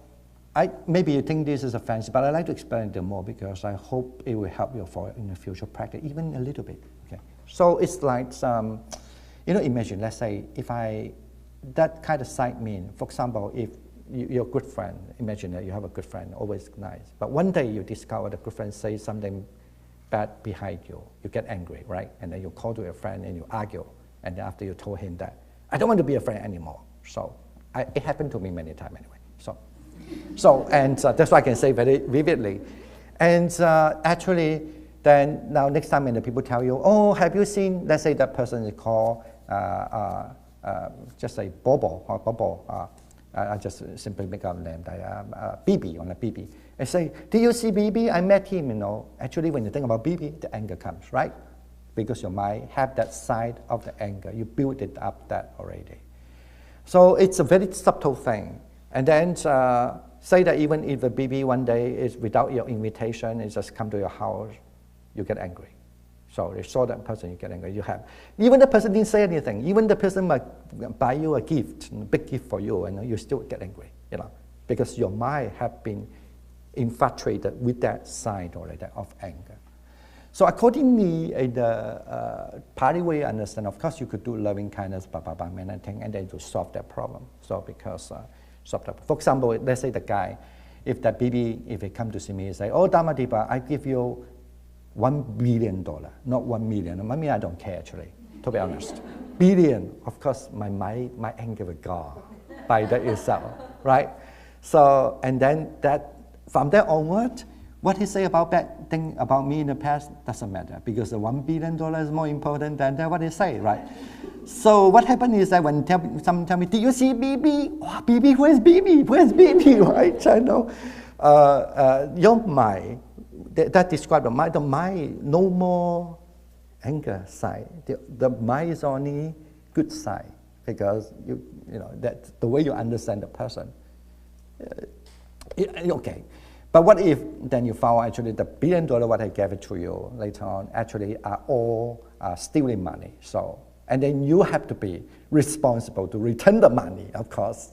maybe you think this is a fancy, but I'd like to explain it more because I hope it will help you in the future practice, even a little bit. Okay. So it's like you know, imagine, let's say, that kind of side mean, for example, if you're a good friend, imagine that you have a good friend, always nice, but one day you discover the good friend says something bad behind you, you get angry, right? And then you call to your friend and you argue, and then after you told him that, I don't want to be a friend anymore. So it happened to me many times anyway. So So, and that's why I can say very vividly. And actually, then now next time when the people tell you, oh, have you seen, let's say that person is called, just say Bobo or Bobo, I just simply make up a name, BB, on a BB. I say, do you see BB? I met him, you know. Actually, when you think about BB, the anger comes, right? Because your mind have that side of the anger. You build it up that already. So it's a very subtle thing. And then say that even if the BB one day is without your invitation, it just come to your house, you get angry. So you saw that person, you get angry. You have, even the person didn't say anything. Even the person might buy you a gift, a big gift for you, and you still get angry, you know, because your mind have been infatuated with that side already of anger. So accordingly, in the Pali way, I understand, of course, you could do loving kindness, many things, and then to solve that problem. So because, solve that. For example, let's say the guy, if that BB, if he come to see me, he say, oh, Dhammadipa, I give you $1 billion, not 1 million. I mean, I don't care actually, to be honest. Billion, of course, my anger will go by that itself, right? So, and then that, from there onward, what he say about bad thing about me in the past doesn't matter, because the $1 billion is more important than what he say, right? So what happened is that when someone tell me, did you see BB? Oh, BB, where's BB? Where's BB, right? I know. Your mind, that describes the mind, no more anger side. The mind is only good side, because you know that's the way you understand the person. Okay, but what if then you found actually the $1 billion what I gave it to you later on actually are all stealing money? So, and then you have to be responsible to return the money, of course.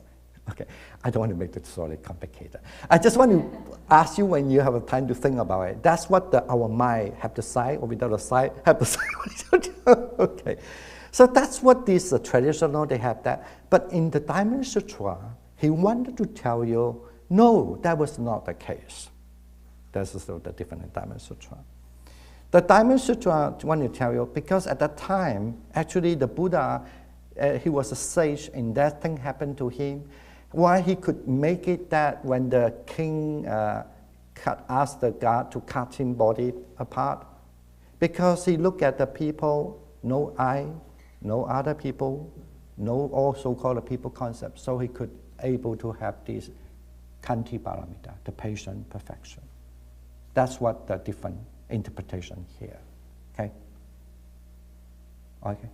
Okay, I don't want to make the story complicated. I just want to ask you when you have a time to think about it. That's what our mind have to say, or without a side have to say. Okay, so that's what this traditional, they have that. But in the Diamond Sutra, he wanted to tell you, no, that was not the case. That's the difference in Diamond Sutra. The Diamond Sutra, I want to tell you, because at that time, actually the Buddha, he was a sage, and that thing happened to him. Why he could make it that when the king asked the guard to cut his body apart? Because he looked at the people, no I, no other people, no all so-called people concepts. So he could able to have this Kanti Paramita, the patient perfection. That's what the different interpretation here. Okay? Okay.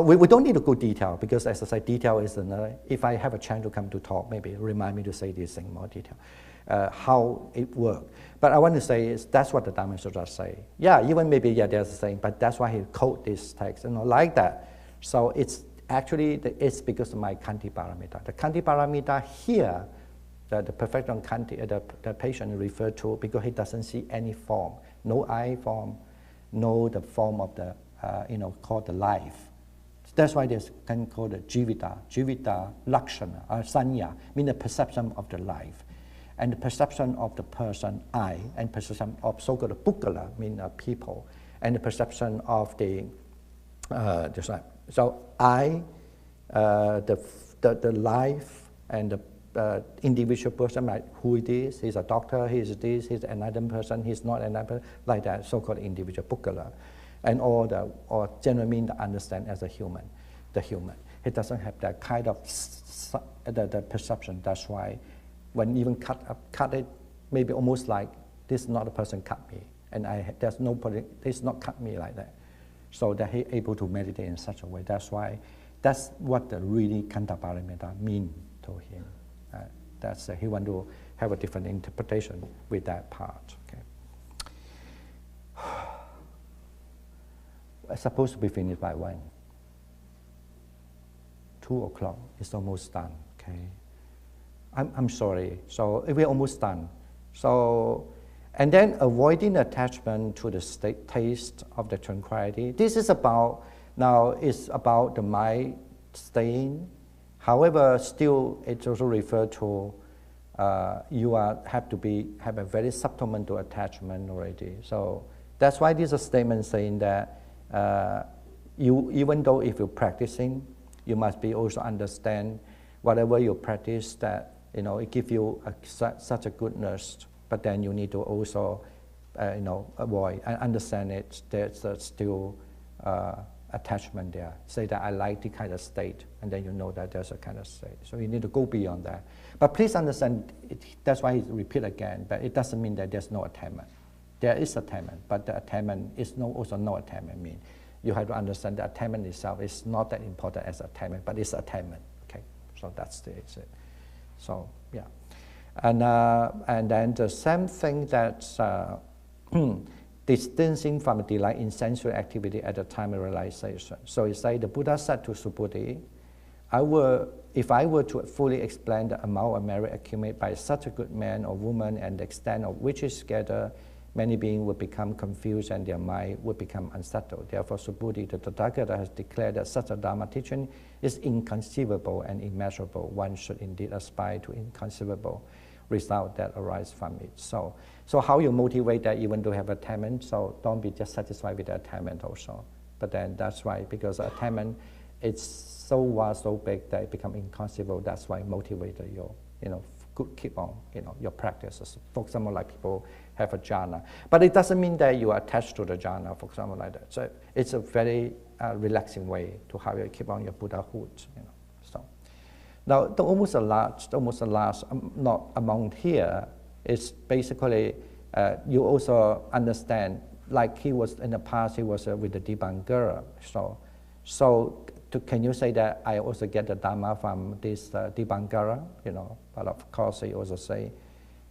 We don't need to go detail, because as I said, detail is another. If I have a chance to come to talk, maybe remind me to say this thing more detail, how it works. But I want to say is that's what the Diamond Sutra say. Yeah, even maybe there's a saying, but that's why he quote this text, like that. So it's actually it's because of my Kanti Paramita. The Kanti Paramita here, the perfection Kanti, the patient referred to, because he doesn't see any form, no I form, no the form of the called the life. That's why there's can call it Jivita, Lakshana, or Sanya, mean the perception of the life. And the perception of the person, I, and perception of so-called Bukkala, mean people, and the perception of the, so I, the life, and the individual person, like who it is, he's a doctor, he's this, he's another person, he's not another, like that, so-called individual Bukkala. And or generally mean to understand as a human, the human. He doesn't have that kind of the perception. That's why when even cut it, maybe almost like this is not a person cut me, and there's nobody, this not cut me like that. So that he able to meditate in such a way. That's why, that's what the really Kanta Paramita mean to him. That's he want to have a different interpretation with that part. Okay. It's supposed to be finished by when? 2 o'clock. It's almost done. Okay. I'm sorry. So we're almost done. So, and then avoiding attachment to the taste of the tranquility. This is about, now it's about the mind staying. However, still it's also referred to you have a very subtle mental attachment already. So that's why this is a statement saying that even though if you're practicing, you must be also understand whatever you practice that it gives you such a goodness, but then you need to also, avoid and understand it. There's still attachment there. Say that I like the kind of state, and then you know that there's a kind of state. So you need to go beyond that. But please understand, that's why he repeat again, but it doesn't mean that there's no attainment. There is attainment, but the attainment is also no attainment. Mean you have to understand the attainment itself is not that important as attainment, but it's attainment. Okay, so that's it. So yeah, and then the same thing that distancing from delight in sensual activity at the time of realization. So it's like the Buddha said to Subhuti, if I were to fully explain the amount of merit accumulated by such a good man or woman and the extent of which is scattered, many beings would become confused and their mind would become unsettled. Therefore, Subhuti, the Tathagata, has declared that such a Dharma teaching is inconceivable and immeasurable. One should indeed aspire to inconceivable results that arise from it. So how you motivate that even to have attainment? So don't be just satisfied with the attainment also. But then that's why, because attainment, it's so vast, so big that it becomes inconceivable. That's why motivate your, keep on, your practices. For example, like people have a jhana. But it doesn't mean that you are attached to the jhana, for example, like that. So it's a very relaxing way to how you keep on your Buddhahood, So now, the almost the last, not among here, is basically you also understand, like he was in the past, he was with the Dibangara. Can you say that I also get the Dharma from this Dibangara? But of course he also say,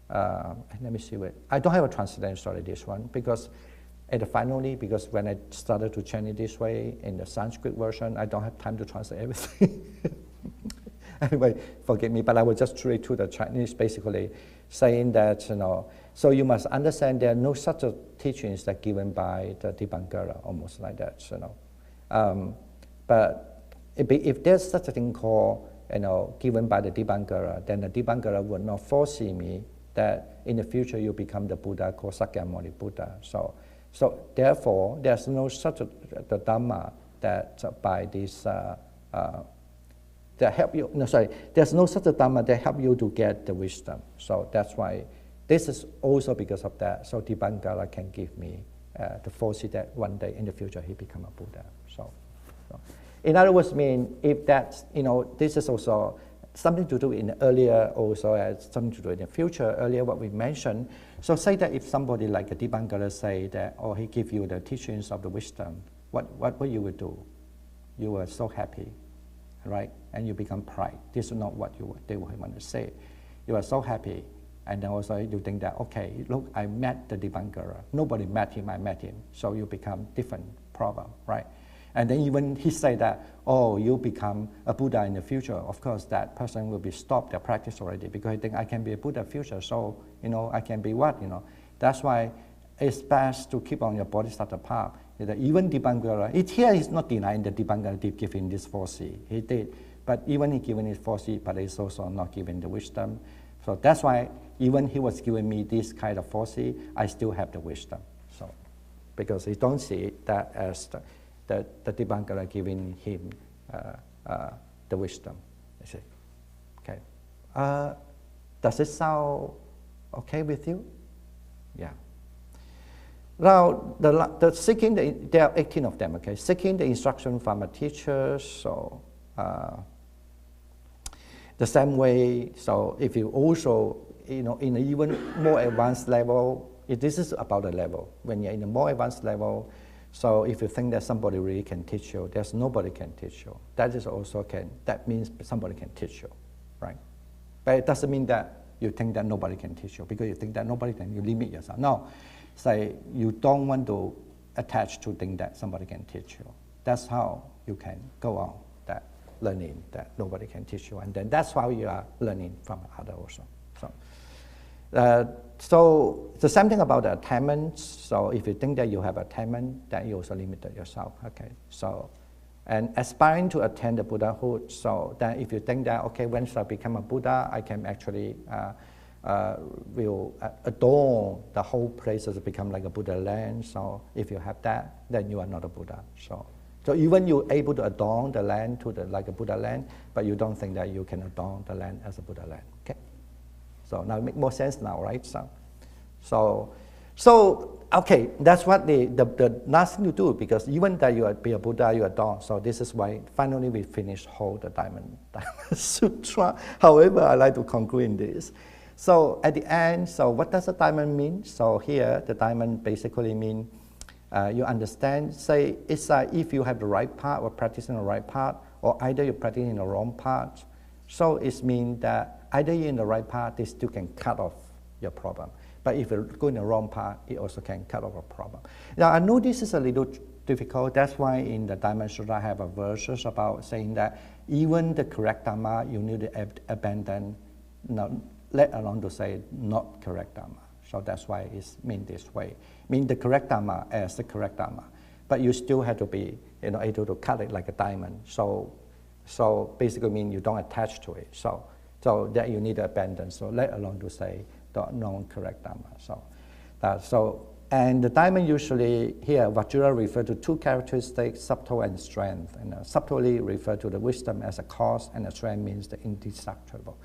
let me see what, I don't have a translation, sorry, this one, because finally, because when I started to chant it this way in the Sanskrit version, I don't have time to translate everything. Anyway, forgive me, but I will just read to the Chinese, basically saying that, so you must understand there are no such teachings that given by the Dibangara, almost like that, but if there's such a thing called, given by the Dibangara, then the Dibangara would not foresee me that in the future you become the Buddha called Sakyamuni Buddha. So therefore, there's no such the Dhamma that by this that help you. There's no such a Dhamma that help you to get the wisdom. So that's why this is also because of that. So Dibangara can give me to foresee that one day in the future he become a Buddha. So in other words, if that's this is also something to do in earlier, also as something to do in the future. Earlier, what we mentioned. So say that if somebody like a Dibangara say that, or he give you the teachings of the wisdom, what you would do? You were so happy, right? And you become pride. This is not what they would want to say. You are so happy, and then also you think that, okay, look, I met the Dibangara. Nobody met him, I met him. So you become different problem, right? And then even he say that, oh, you become a Buddha in the future. Of course, that person will be stopped their practice already because he think I can be a Buddha future. So I can be what? That's why it's best to keep on your bodhisattva path. Even Dibangara, here he's not denying that Dibangara did give him this 4C. He did, but even he given his 4C, but he's also not given the wisdom. So that's why even he was giving me this kind of 4C, I still have the wisdom. So because he don't see that as the Dibangara giving him the wisdom. You see, okay. Does it sound okay with you? Yeah. Now, the seeking there are 18 of them. Okay, seeking the instruction from a teacher. So the same way. So if you also in an even more advanced level, this is about the level. When you're in a more advanced level. So if you think that somebody really can teach you, there's nobody can teach you. That means somebody can teach you, right? But it doesn't mean that you think that nobody can teach you because you think that nobody can, you limit yourself. No, say you don't want to attach to think that somebody can teach you. That's how you can go on that learning that nobody can teach you, and then that's how you are learning from others also. So the same thing about the attainment. So if you think that you have attainment, then you also limit yourself. Okay. So, and aspiring to attain the Buddhahood. So then if you think that, okay, once I become a Buddha, I can actually will adorn the whole place to become like a Buddha land. So if you have that, then you are not a Buddha. So even you're able to adorn the land to like a Buddha land, but you don't think that you can adorn the land as a Buddha land. Okay. So now it makes more sense now, right? So okay, that's what the last thing to do, because even that you are be a Buddha, you are Dawn. So this is why finally we finish whole the Diamond Sutra. However, I like to conclude in this. So at the end, so what does a diamond mean? So here, the diamond basically means you understand, say, it's if you have the right path or practicing the right path, or either you're practicing the wrong path. So it means that either you're in the right path, this still can cut off your problem. But if you go in the wrong path, it also can cut off a problem. Now, I know this is a little difficult. That's why in the Diamond Sutra, I have a verses about saying that even the correct Dharma, you need to abandon, let alone to say not correct Dharma. So that's why it's mean this way. Mean the correct Dharma as the correct Dharma. But you still have to be able to cut it like a diamond. So basically mean you don't attach to it. So that you need to abandon. So let alone to say the non-correct Dharma. And the diamond usually here, Vajra refer to two characteristics, subtle and strength. And subtly refer to the wisdom as a cause, and the strength means the indestructible.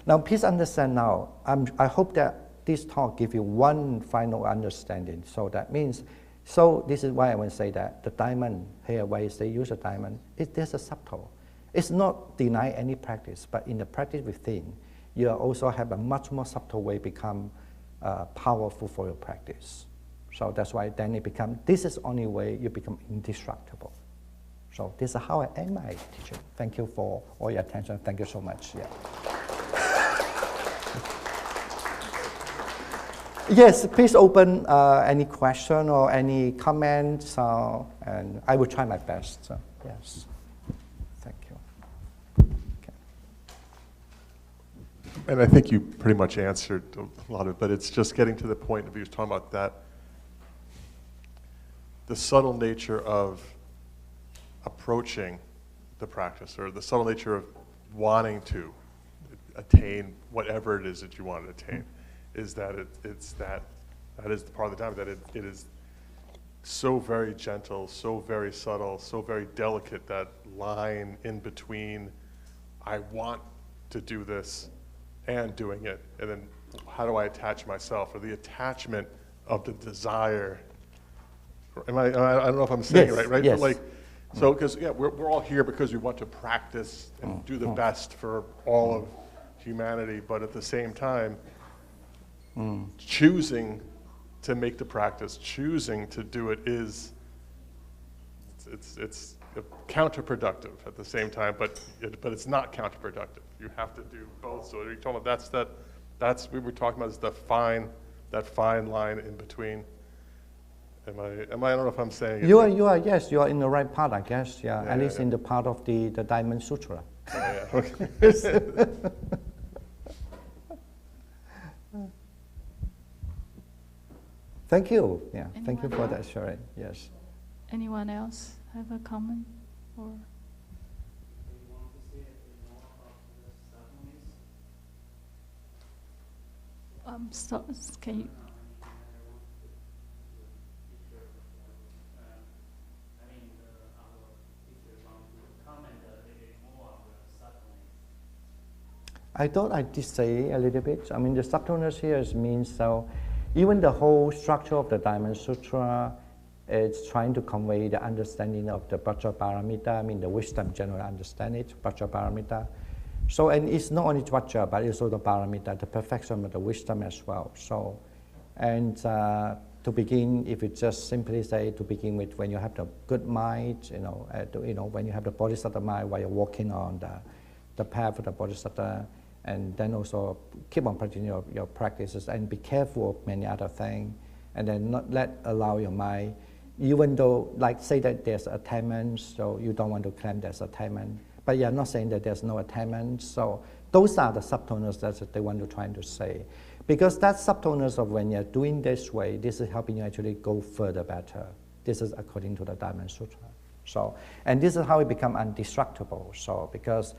Now please understand now, I hope that this talk gives you one final understanding. So that means, so this is why I want to say that the diamond here, why they use a diamond, there's a subtle. It's not deny any practice, but in the practice within, you also have a much more subtle way become powerful for your practice. So that's why then it becomes, this is the only way you become indestructible. So this is how I end my teaching. Thank you for all your attention. Thank you so much. Yeah. Yes, please open any question or any comments, and I will try my best. So, yes. Thank you. Okay. And I think you pretty much answered a lot of it, but it's just getting to the point of you talking about that, the subtle nature of approaching the practice, or the subtle nature of wanting to attain whatever it is that you want to attain, is that that is the part of the time that it is so very gentle, so very subtle, so very delicate, that line in between I want to do this and doing it, and then how do I attach myself, or the attachment of the desire. I don't know if I'm saying it right, right? Yes. But so, because we're all here because we want to practice and do the best for all of humanity, but at the same time, choosing to make the practice, choosing to do it is, it's counterproductive at the same time, but it's not counterproductive. You have to do both. So you're talking about that's we were talking about, is that fine line in between. I don't know if I'm saying it. You are, yes, you are in the right part, I guess, yeah, at least in the part of the Diamond Sutra. Okay. Thank you, yeah, thank you Anyone for that else? sharing, yes. Anyone else have a comment or? So, can you? I thought I did say a little bit. I mean, the subtleness here means, so even the whole structure of the Diamond Sutra is trying to convey the understanding of the Vajraparamita, I mean the wisdom generally understand it, Vajraparamita. So, and it's not only Vajra, but it's also the Paramita, the perfection of the wisdom as well. So, and to begin, if you just simply say to begin with, when you have the good mind, when you have the Bodhisattva mind while you're walking on the path of the Bodhisattva, and then also keep on practicing your practices, and be careful of many other things, and then not allow your mind, even though, like say that there's attainment, so you don't want to claim there's attainment, but you're not saying that there's no attainment. So those are the subtleness that they want to try to say. Because that subtleness of when you're doing this way, this is helping you actually go further better. This is according to the Diamond Sutra. So, and this is how it becomes undestructible. So, because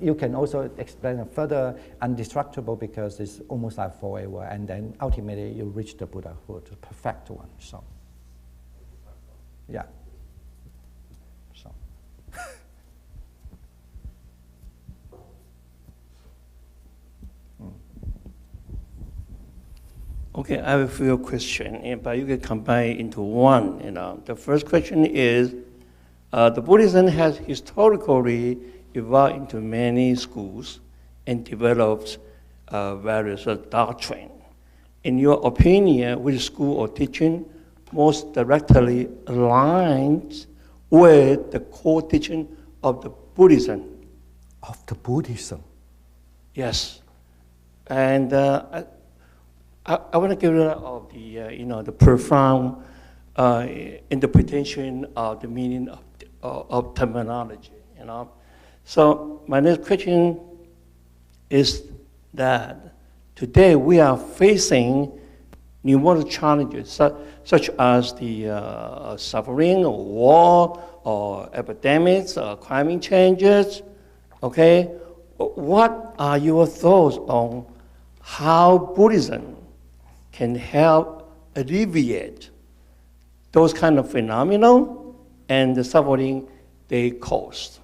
you can also explain it further, undestructible, because it's almost like forever, and then ultimately you reach the Buddhahood, the perfect one. So, yeah. So. Okay, I have a few questions, but you can combine into one. The first question is, the Buddhism has historically evolved into many schools and developed various doctrine. In your opinion, which school or teaching most directly aligns with the core teaching of the Buddhism? Of the Buddhism? Yes. And I want to give it of the profound interpretation of the meaning of terminology. So my next question is that today we are facing numerous challenges such as the suffering or war or epidemics or climate changes. Okay, what are your thoughts on how Buddhism can help alleviate those kind of phenomena and the suffering they cause?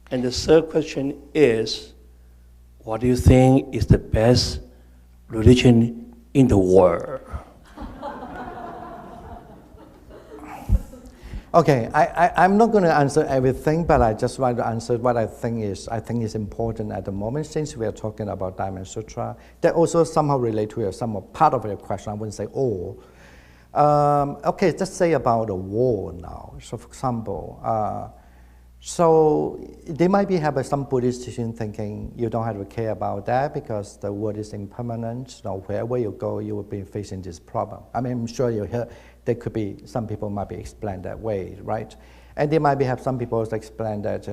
And the third question is, what do you think is the best religion in the world? Okay, I'm not going to answer everything, but I just want to answer what I think is important at the moment, since we are talking about Diamond Sutra. That also somehow relate to some part of your question. I wouldn't say all. Okay, just say about the war now. So, for example, so they might be have some Buddhist teaching thinking you don't have to care about that because the world is impermanent. Wherever you go, you will be facing this problem. I mean, I'm sure you hear. There could be, some people might be explained that way, right? And they might have some people explain that,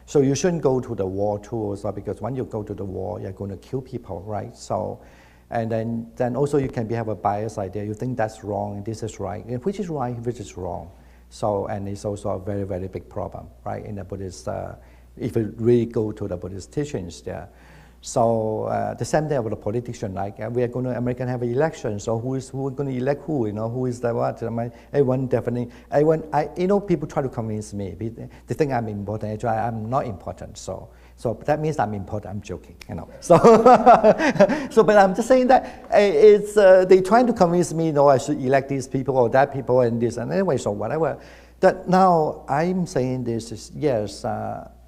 so you shouldn't go to the war too, also, because when you go to the war, you're going to kill people, right? So, and then also you can have a biased idea. You think that's wrong and this is right, and which is right, which is wrong. So, and it's also a very, very big problem, right? In the Buddhist, if you really go to the Buddhist teachings there. So the same day with the politician, like we are going to American have an election. So who going to elect who? Who is the what? Everyone definitely. People try to convince me. They think I'm important. Actually, I'm not important. So that means I'm important. I'm joking. So but I'm just saying that it's they trying to convince me. I should elect these people or that people and this and anyway. So whatever. That now I'm saying this is yes.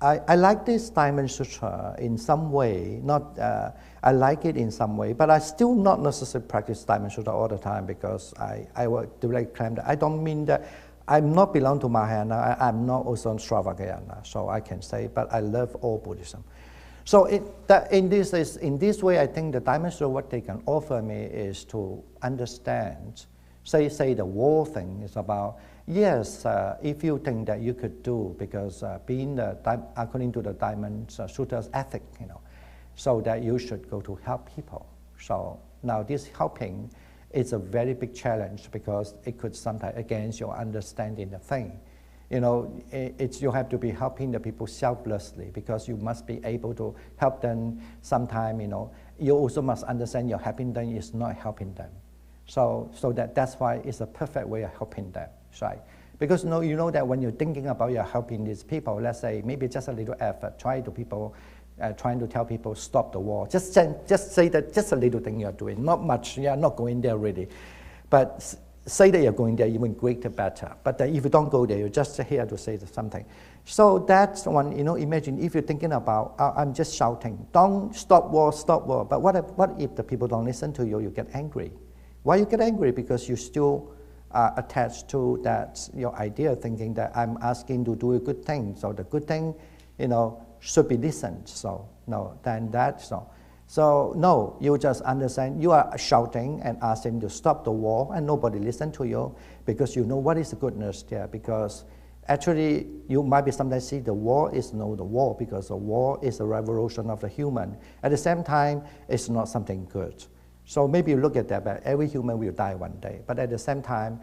I like this Diamond Sutra in some way. Not I like it in some way, but I still not necessarily practice Diamond Sutra all the time because I will directly claim that I don't mean that I'm not belong to Mahayana. I'm not also Stravagayana. So I can say, but I love all Buddhism. So in this way, I think the Diamond Sutra what they can offer me is to understand. Say the war thing is about. Yes, if you think that you could do, because according to the Diamond Sutra's ethic, so that you should go to help people. So now this helping is a very big challenge because it could sometimes against your understanding the thing. You have to be helping the people selflessly because you must be able to help them sometime, you also must understand your helping them is not helping them. So that's why it's a perfect way of helping them. Right? Because you know that when you're thinking about you're helping these people, let's say maybe just a little effort, trying to tell people stop the war. Just say that just a little thing you're doing, not much. You're not going there really, but say that you're going there, even greater, better. But if you don't go there, you're just here to say something. So that's one. Imagine if you're thinking about I'm just shouting, don't stop war, stop war. But what if the people don't listen to you? You get angry. Why you get angry? Because you still attached to that your idea, thinking that I'm asking to do a good thing. So the good thing, should be listened. So no, then that so. So no, you just understand. You are shouting and asking to stop the war, and nobody listen to you because you know what is the goodness there. Because actually, you might be sometimes see the war is no the war because the war is a revolution of the human. At the same time, it's not something good. So maybe you look at that, but every human will die one day. But at the same time,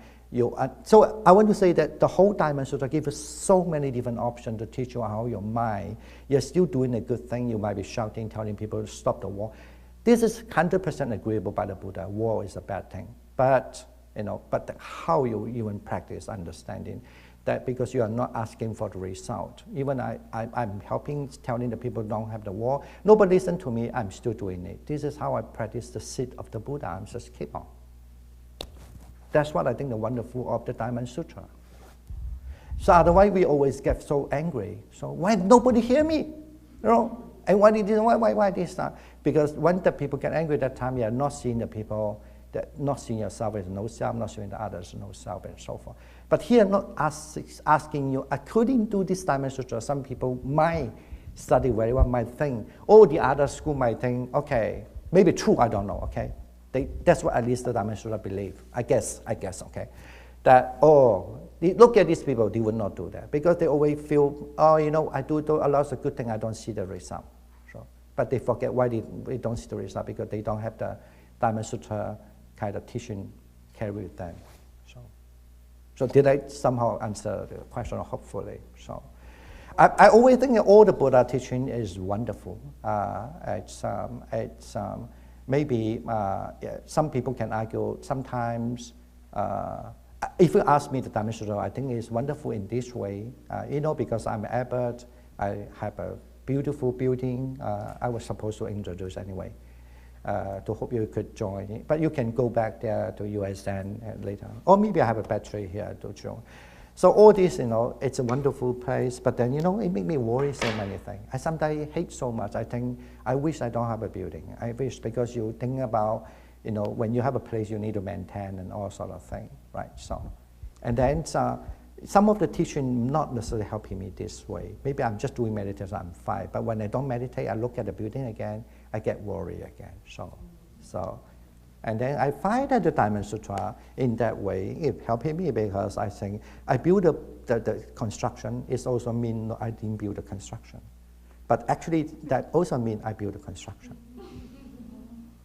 so I want to say that the whole Diamond Sutra gives us so many different options to teach you how your mind, you're still doing a good thing. You might be shouting, telling people to stop the war. This is 100% agreeable by the Buddha. War is a bad thing. But, but how you even practice understanding that because you are not asking for the result. Even I'm helping, telling the people don't have the war. Nobody listen to me, I'm still doing it. This is how I practice the seed of the Buddha. I'm just keep on. That's what I think the wonderful of the Diamond Sutra. So otherwise we always get so angry. So why nobody hear me? You know? And why this not? Because when the people get angry at that time, you are not seeing the people, not seeing yourself as no self, not seeing the others no self, and so forth. But here, not asking you, according to this Diamond Sutra, some people might study very well, might think, oh, the other school might think, okay, maybe true, I don't know, okay? That's what at least the Diamond Sutra believe, I guess, okay? That, oh, look at these people, they would not do that, because they always feel, oh, you know, I do a lot of good things, I don't see the result. So, but they forget why they don't see the result, because they don't have the Diamond Sutra kind of teaching carry with them. So did I somehow answer the question, hopefully? So I always think that all the Buddha teaching is wonderful. Maybe some people can argue sometimes, if you ask me the Diamond Sutra, I think it's wonderful in this way, you know, because I'm an abbot, I have a beautiful building, I was supposed to introduce anyway. To hope you could join it. But you can go back there to USN later. Or maybe I have a battery here to join. So all this, you know, it's a wonderful place, but then, you know, it makes me worry so many things. I sometimes hate so much. I think, I wish I don't have a building. I wish, because you think about, you know, when you have a place, you need to maintain and all sort of thing, right? So, and then some of the teaching not necessarily helping me this way. Maybe I'm just doing meditation, I'm fine. But when I don't meditate, I look at the building again, I get worried again. So, and then I find that the Diamond Sutra in that way it helping me, because I think I build the construction. It also means I didn't build the construction, but actually that also means I build the construction.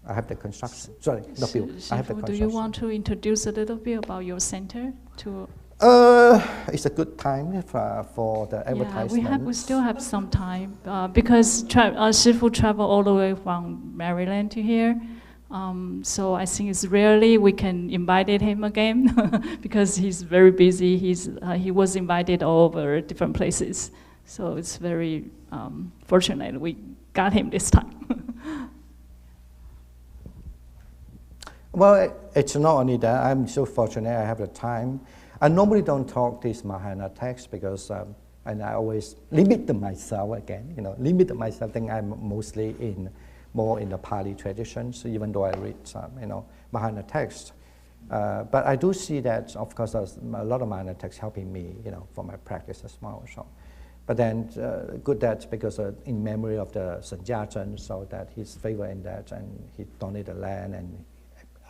I have the construction. Sorry, not build. I have the construction. Do you want to introduce a little bit about your center to? It's a good time for the advertisement. Yeah, we still have some time because Shifu traveled all the way from Maryland to here. So I think it's rarely we can invite him again because he's very busy. He was invited all over different places. So it's very fortunate we got him this time. Well, it's not only that. I'm so fortunate I have the time. I normally don't talk this Mahayana text because, and I always limit myself again, you know, I think I'm mostly more in the Pali traditions, even though I read some, you know, Mahayana text. But I do see that, of course, there's a lot of Mahayana texts helping me, you know, for my practice as well. So, but then good that because in memory of the Sanjyajan, so that his favor in that, and he donated land and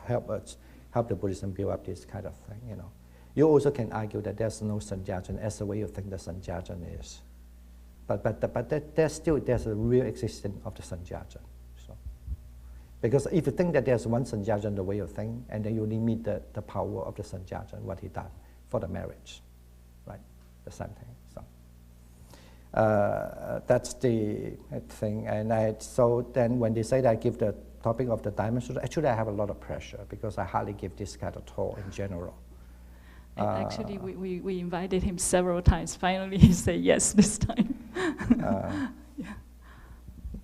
help the Buddhism build up this kind of thing, you know. You also can argue that there's no Sanjyajan as the way you think the Sanjyajan is. But there's a real existence of the Sanjyajan. So, because if you think that there's one Sanjyajan the way you think, and then you limit the power of the Sanjyajan, what he done for the marriage, right? The same thing. So that's the thing. And so then when they say that I give the topic of the Diamond Sutra, actually I have a lot of pressure because I hardly give this kind of talk in general. And actually, we invited him several times. Finally, he said yes this time. Yeah.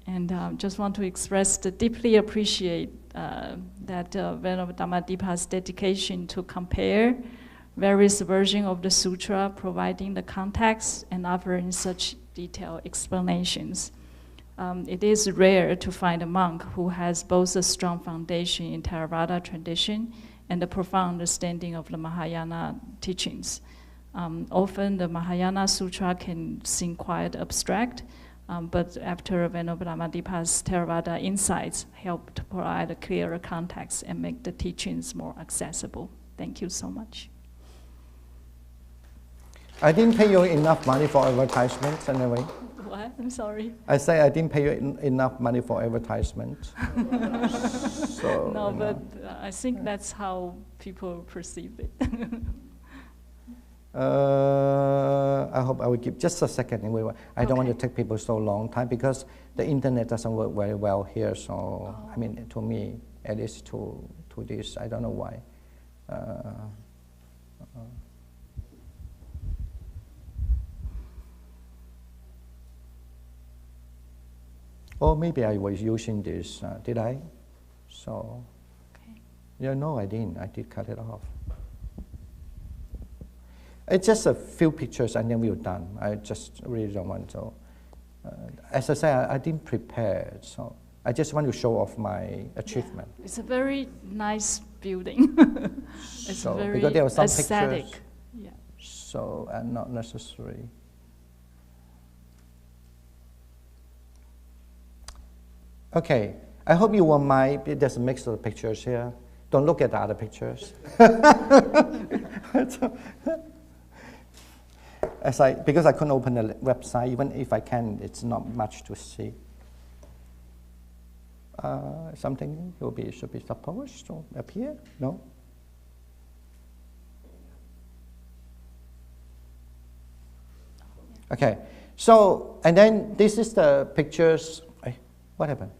And just want to express the deeply appreciate that Venerable Dhammadipa's dedication to compare various versions of the sutra, providing the context and offering such detailed explanations. It is rare to find a monk who has both a strong foundation in Theravada tradition and a profound understanding of the Mahayana teachings. Often the Mahayana Sutra can seem quite abstract, but after Venerable Dhammadipa's Theravada insights help to provide a clearer context and make the teachings more accessible. Thank you so much. I didn't pay you enough money for advertisements anyway. What? I'm sorry. I say I didn't pay you enough money for advertisement. So, no, but I think that's how people perceive it. I hope I will give just a second. I don't want to take people so long time because the internet doesn't work very well here. So I mean, to me, at least to this, I don't know why. Or maybe I was using this, did I? So, Okay. yeah, no, I didn't. I did cut it off. It's just a few pictures and then we're done. I just really don't want to. As I said, I didn't prepare, so I just want to show off my achievement. Yeah. It's a very nice building. It's So, very because there were some aesthetic. pictures. Yeah. So, not necessary. Okay, I hope you won't mind. There's a mix of pictures here. Don't look at the other pictures. Because I couldn't open the website, even if I can, it's not much to see. Something should be supposed to appear? No? Okay, so, and then this is the pictures. What happened?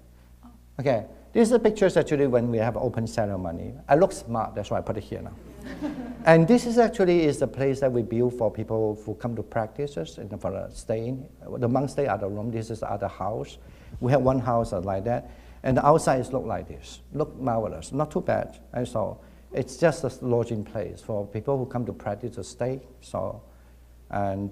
Okay, these are the pictures actually when we have open ceremony. I look smart, that's why I put it here now. And this is actually is the place that we build for people who come to practices and for staying. The monks stay at the room. This is the other house. We have one house like that. And the outside is look like this. Look marvelous, not too bad. And so it's just a lodging place for people who come to practice to stay. So, and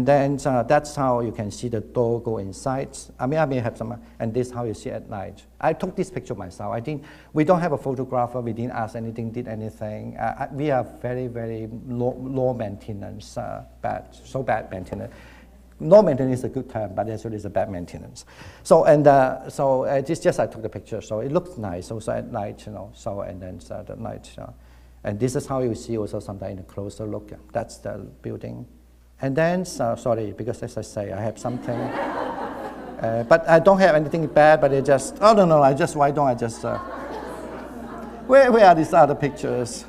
then that's how you can see the door go inside. I may have some, and this is how you see at night. I took this picture myself. We don't have a photographer. We didn't ask anything, did anything. We are very, very low maintenance, so bad maintenance. Low maintenance is a good term, but actually it's a bad maintenance. So this just I took the picture. So it looks nice also at night, So and then at night, and this is how you see also sometimes in a closer look. That's the building. And then, sorry, because as I say, I have something. But I don't have anything bad, but it just, why don't I just, where are these other pictures?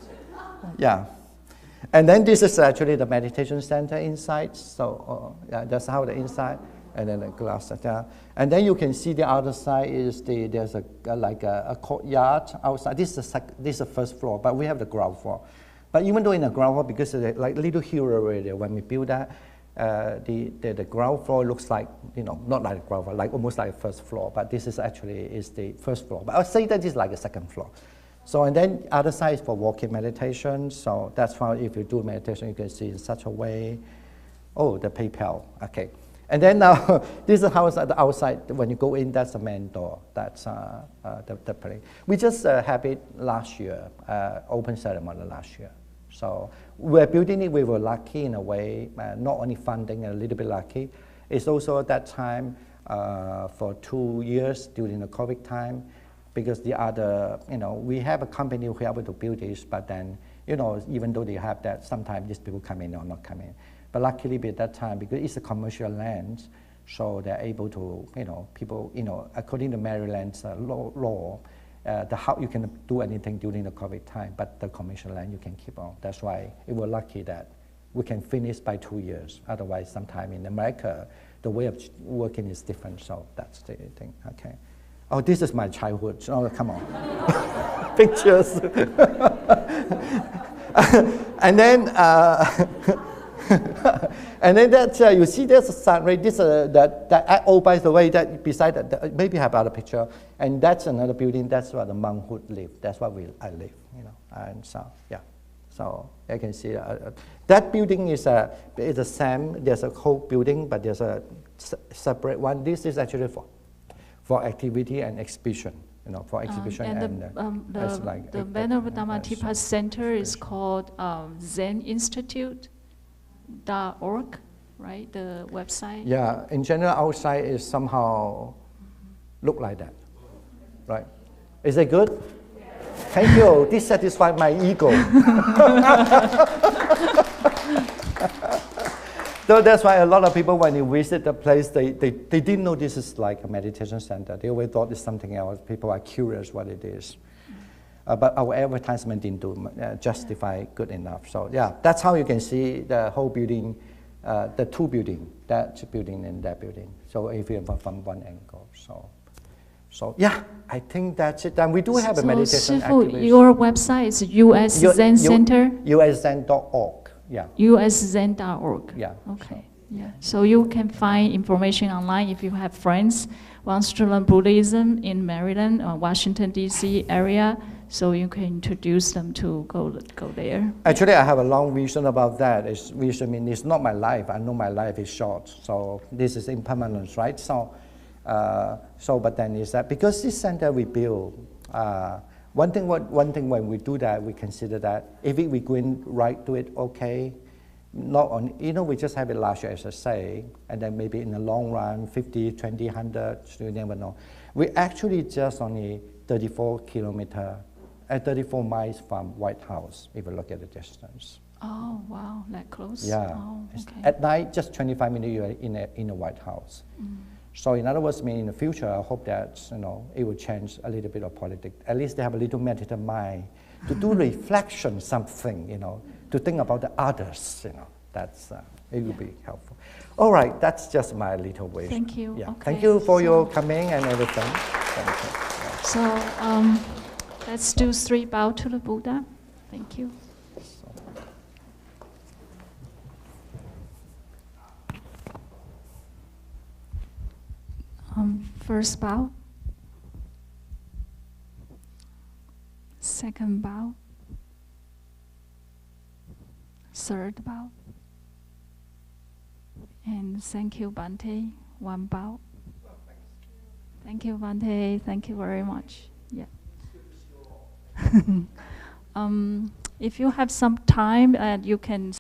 Yeah. And then this is actually the meditation center inside. So yeah, that's how the inside, and then the glass. Yeah. And then you can see the other side is there's a courtyard outside. This is the first floor, but we have the ground floor. But even though in the ground floor, because it's like little hill area, when we build that, the ground floor looks like, not like the ground floor, like almost like the first floor. But this is actually the first floor. But I would say that is like a second floor. So and then other side is for walking meditation. So that's why if you do meditation, you can see in such a way. Oh, the PayPal. Okay. And then now, this is how the outside, when you go in, that's the main door. That's the place. We just had it last year, open ceremony last year. So we're building it, we were lucky in a way, not only funding, a little bit lucky. It's also at that time, for 2 years during the COVID time, because the other, we have a company who helped to build this, but then, even though they have that, sometimes these people come in or not come in. But luckily at that time, because it's a commercial land, so they're able to, people, according to Maryland's law, you can do anything during the COVID time, but the commercial land you can keep on. That's why we were lucky that we can finish by 2 years. Otherwise, sometime in America, the way of working is different, so that's the thing, okay. Oh, this is my childhood, oh, come on. Pictures. And then, and then that you see there's a sun, right? This oh, by the way, that beside that maybe have other picture, and that's another building. That's where the monkhood live. That's where I live, And so yeah, so you can see that building is the same. There's a whole building, but there's a separate one. This is actually for activity and exhibition. For exhibition the Venerable Dhammadipa Center is called Zen Institute. .org, right? The website. Yeah, in general, outside is somehow look like that, right? Is it good? Thank you. This satisfies my ego. So that's why a lot of people, when you visit the place, they didn't know this is like a meditation center. They always thought it's something else. People are curious what it is. But our advertisement didn't justify good enough. So yeah, that's how you can see the whole building, the two buildings, that building and that building. So if you from one angle, so yeah, I think that's it. And we do have a meditation activity. Your website is US Zen Center? USZen.org, yeah. USZen.org. Yeah. Okay. Yeah. So you can find information online if you have friends wants to learn Buddhism in Maryland or Washington D.C. area. So you can introduce them to go there. Actually, I have a long vision about that. Vision means it's not my life. I know my life is short, so this is impermanence, right? So, but then is that because this center we build, one thing when we do that, we consider that if we going right to it, okay. Not on, we just have it last year, as I say, and then maybe in the long run, 50, 20, 100, you never know. We actually just only 34 miles from White House, if you look at the distance. Oh, wow, that close? Yeah. Oh, okay. At night, just 25 minutes you are in the White House. So in other words, in the future, I hope that it will change a little bit of politics. At least they have a little meditative mind to do reflection, something, to think about the others. That's it will be helpful. All right, that's just my little wish. Thank you. Yeah. Okay. Thank you for your coming and everything. Thank you. Yeah. So let's do 3 bow to the Buddha. Thank you. First bow. Second bow. Third bow. And thank you, Bhante. 1 bow. Thank you, Bhante. Thank you very much. Yeah. If you have some time, you can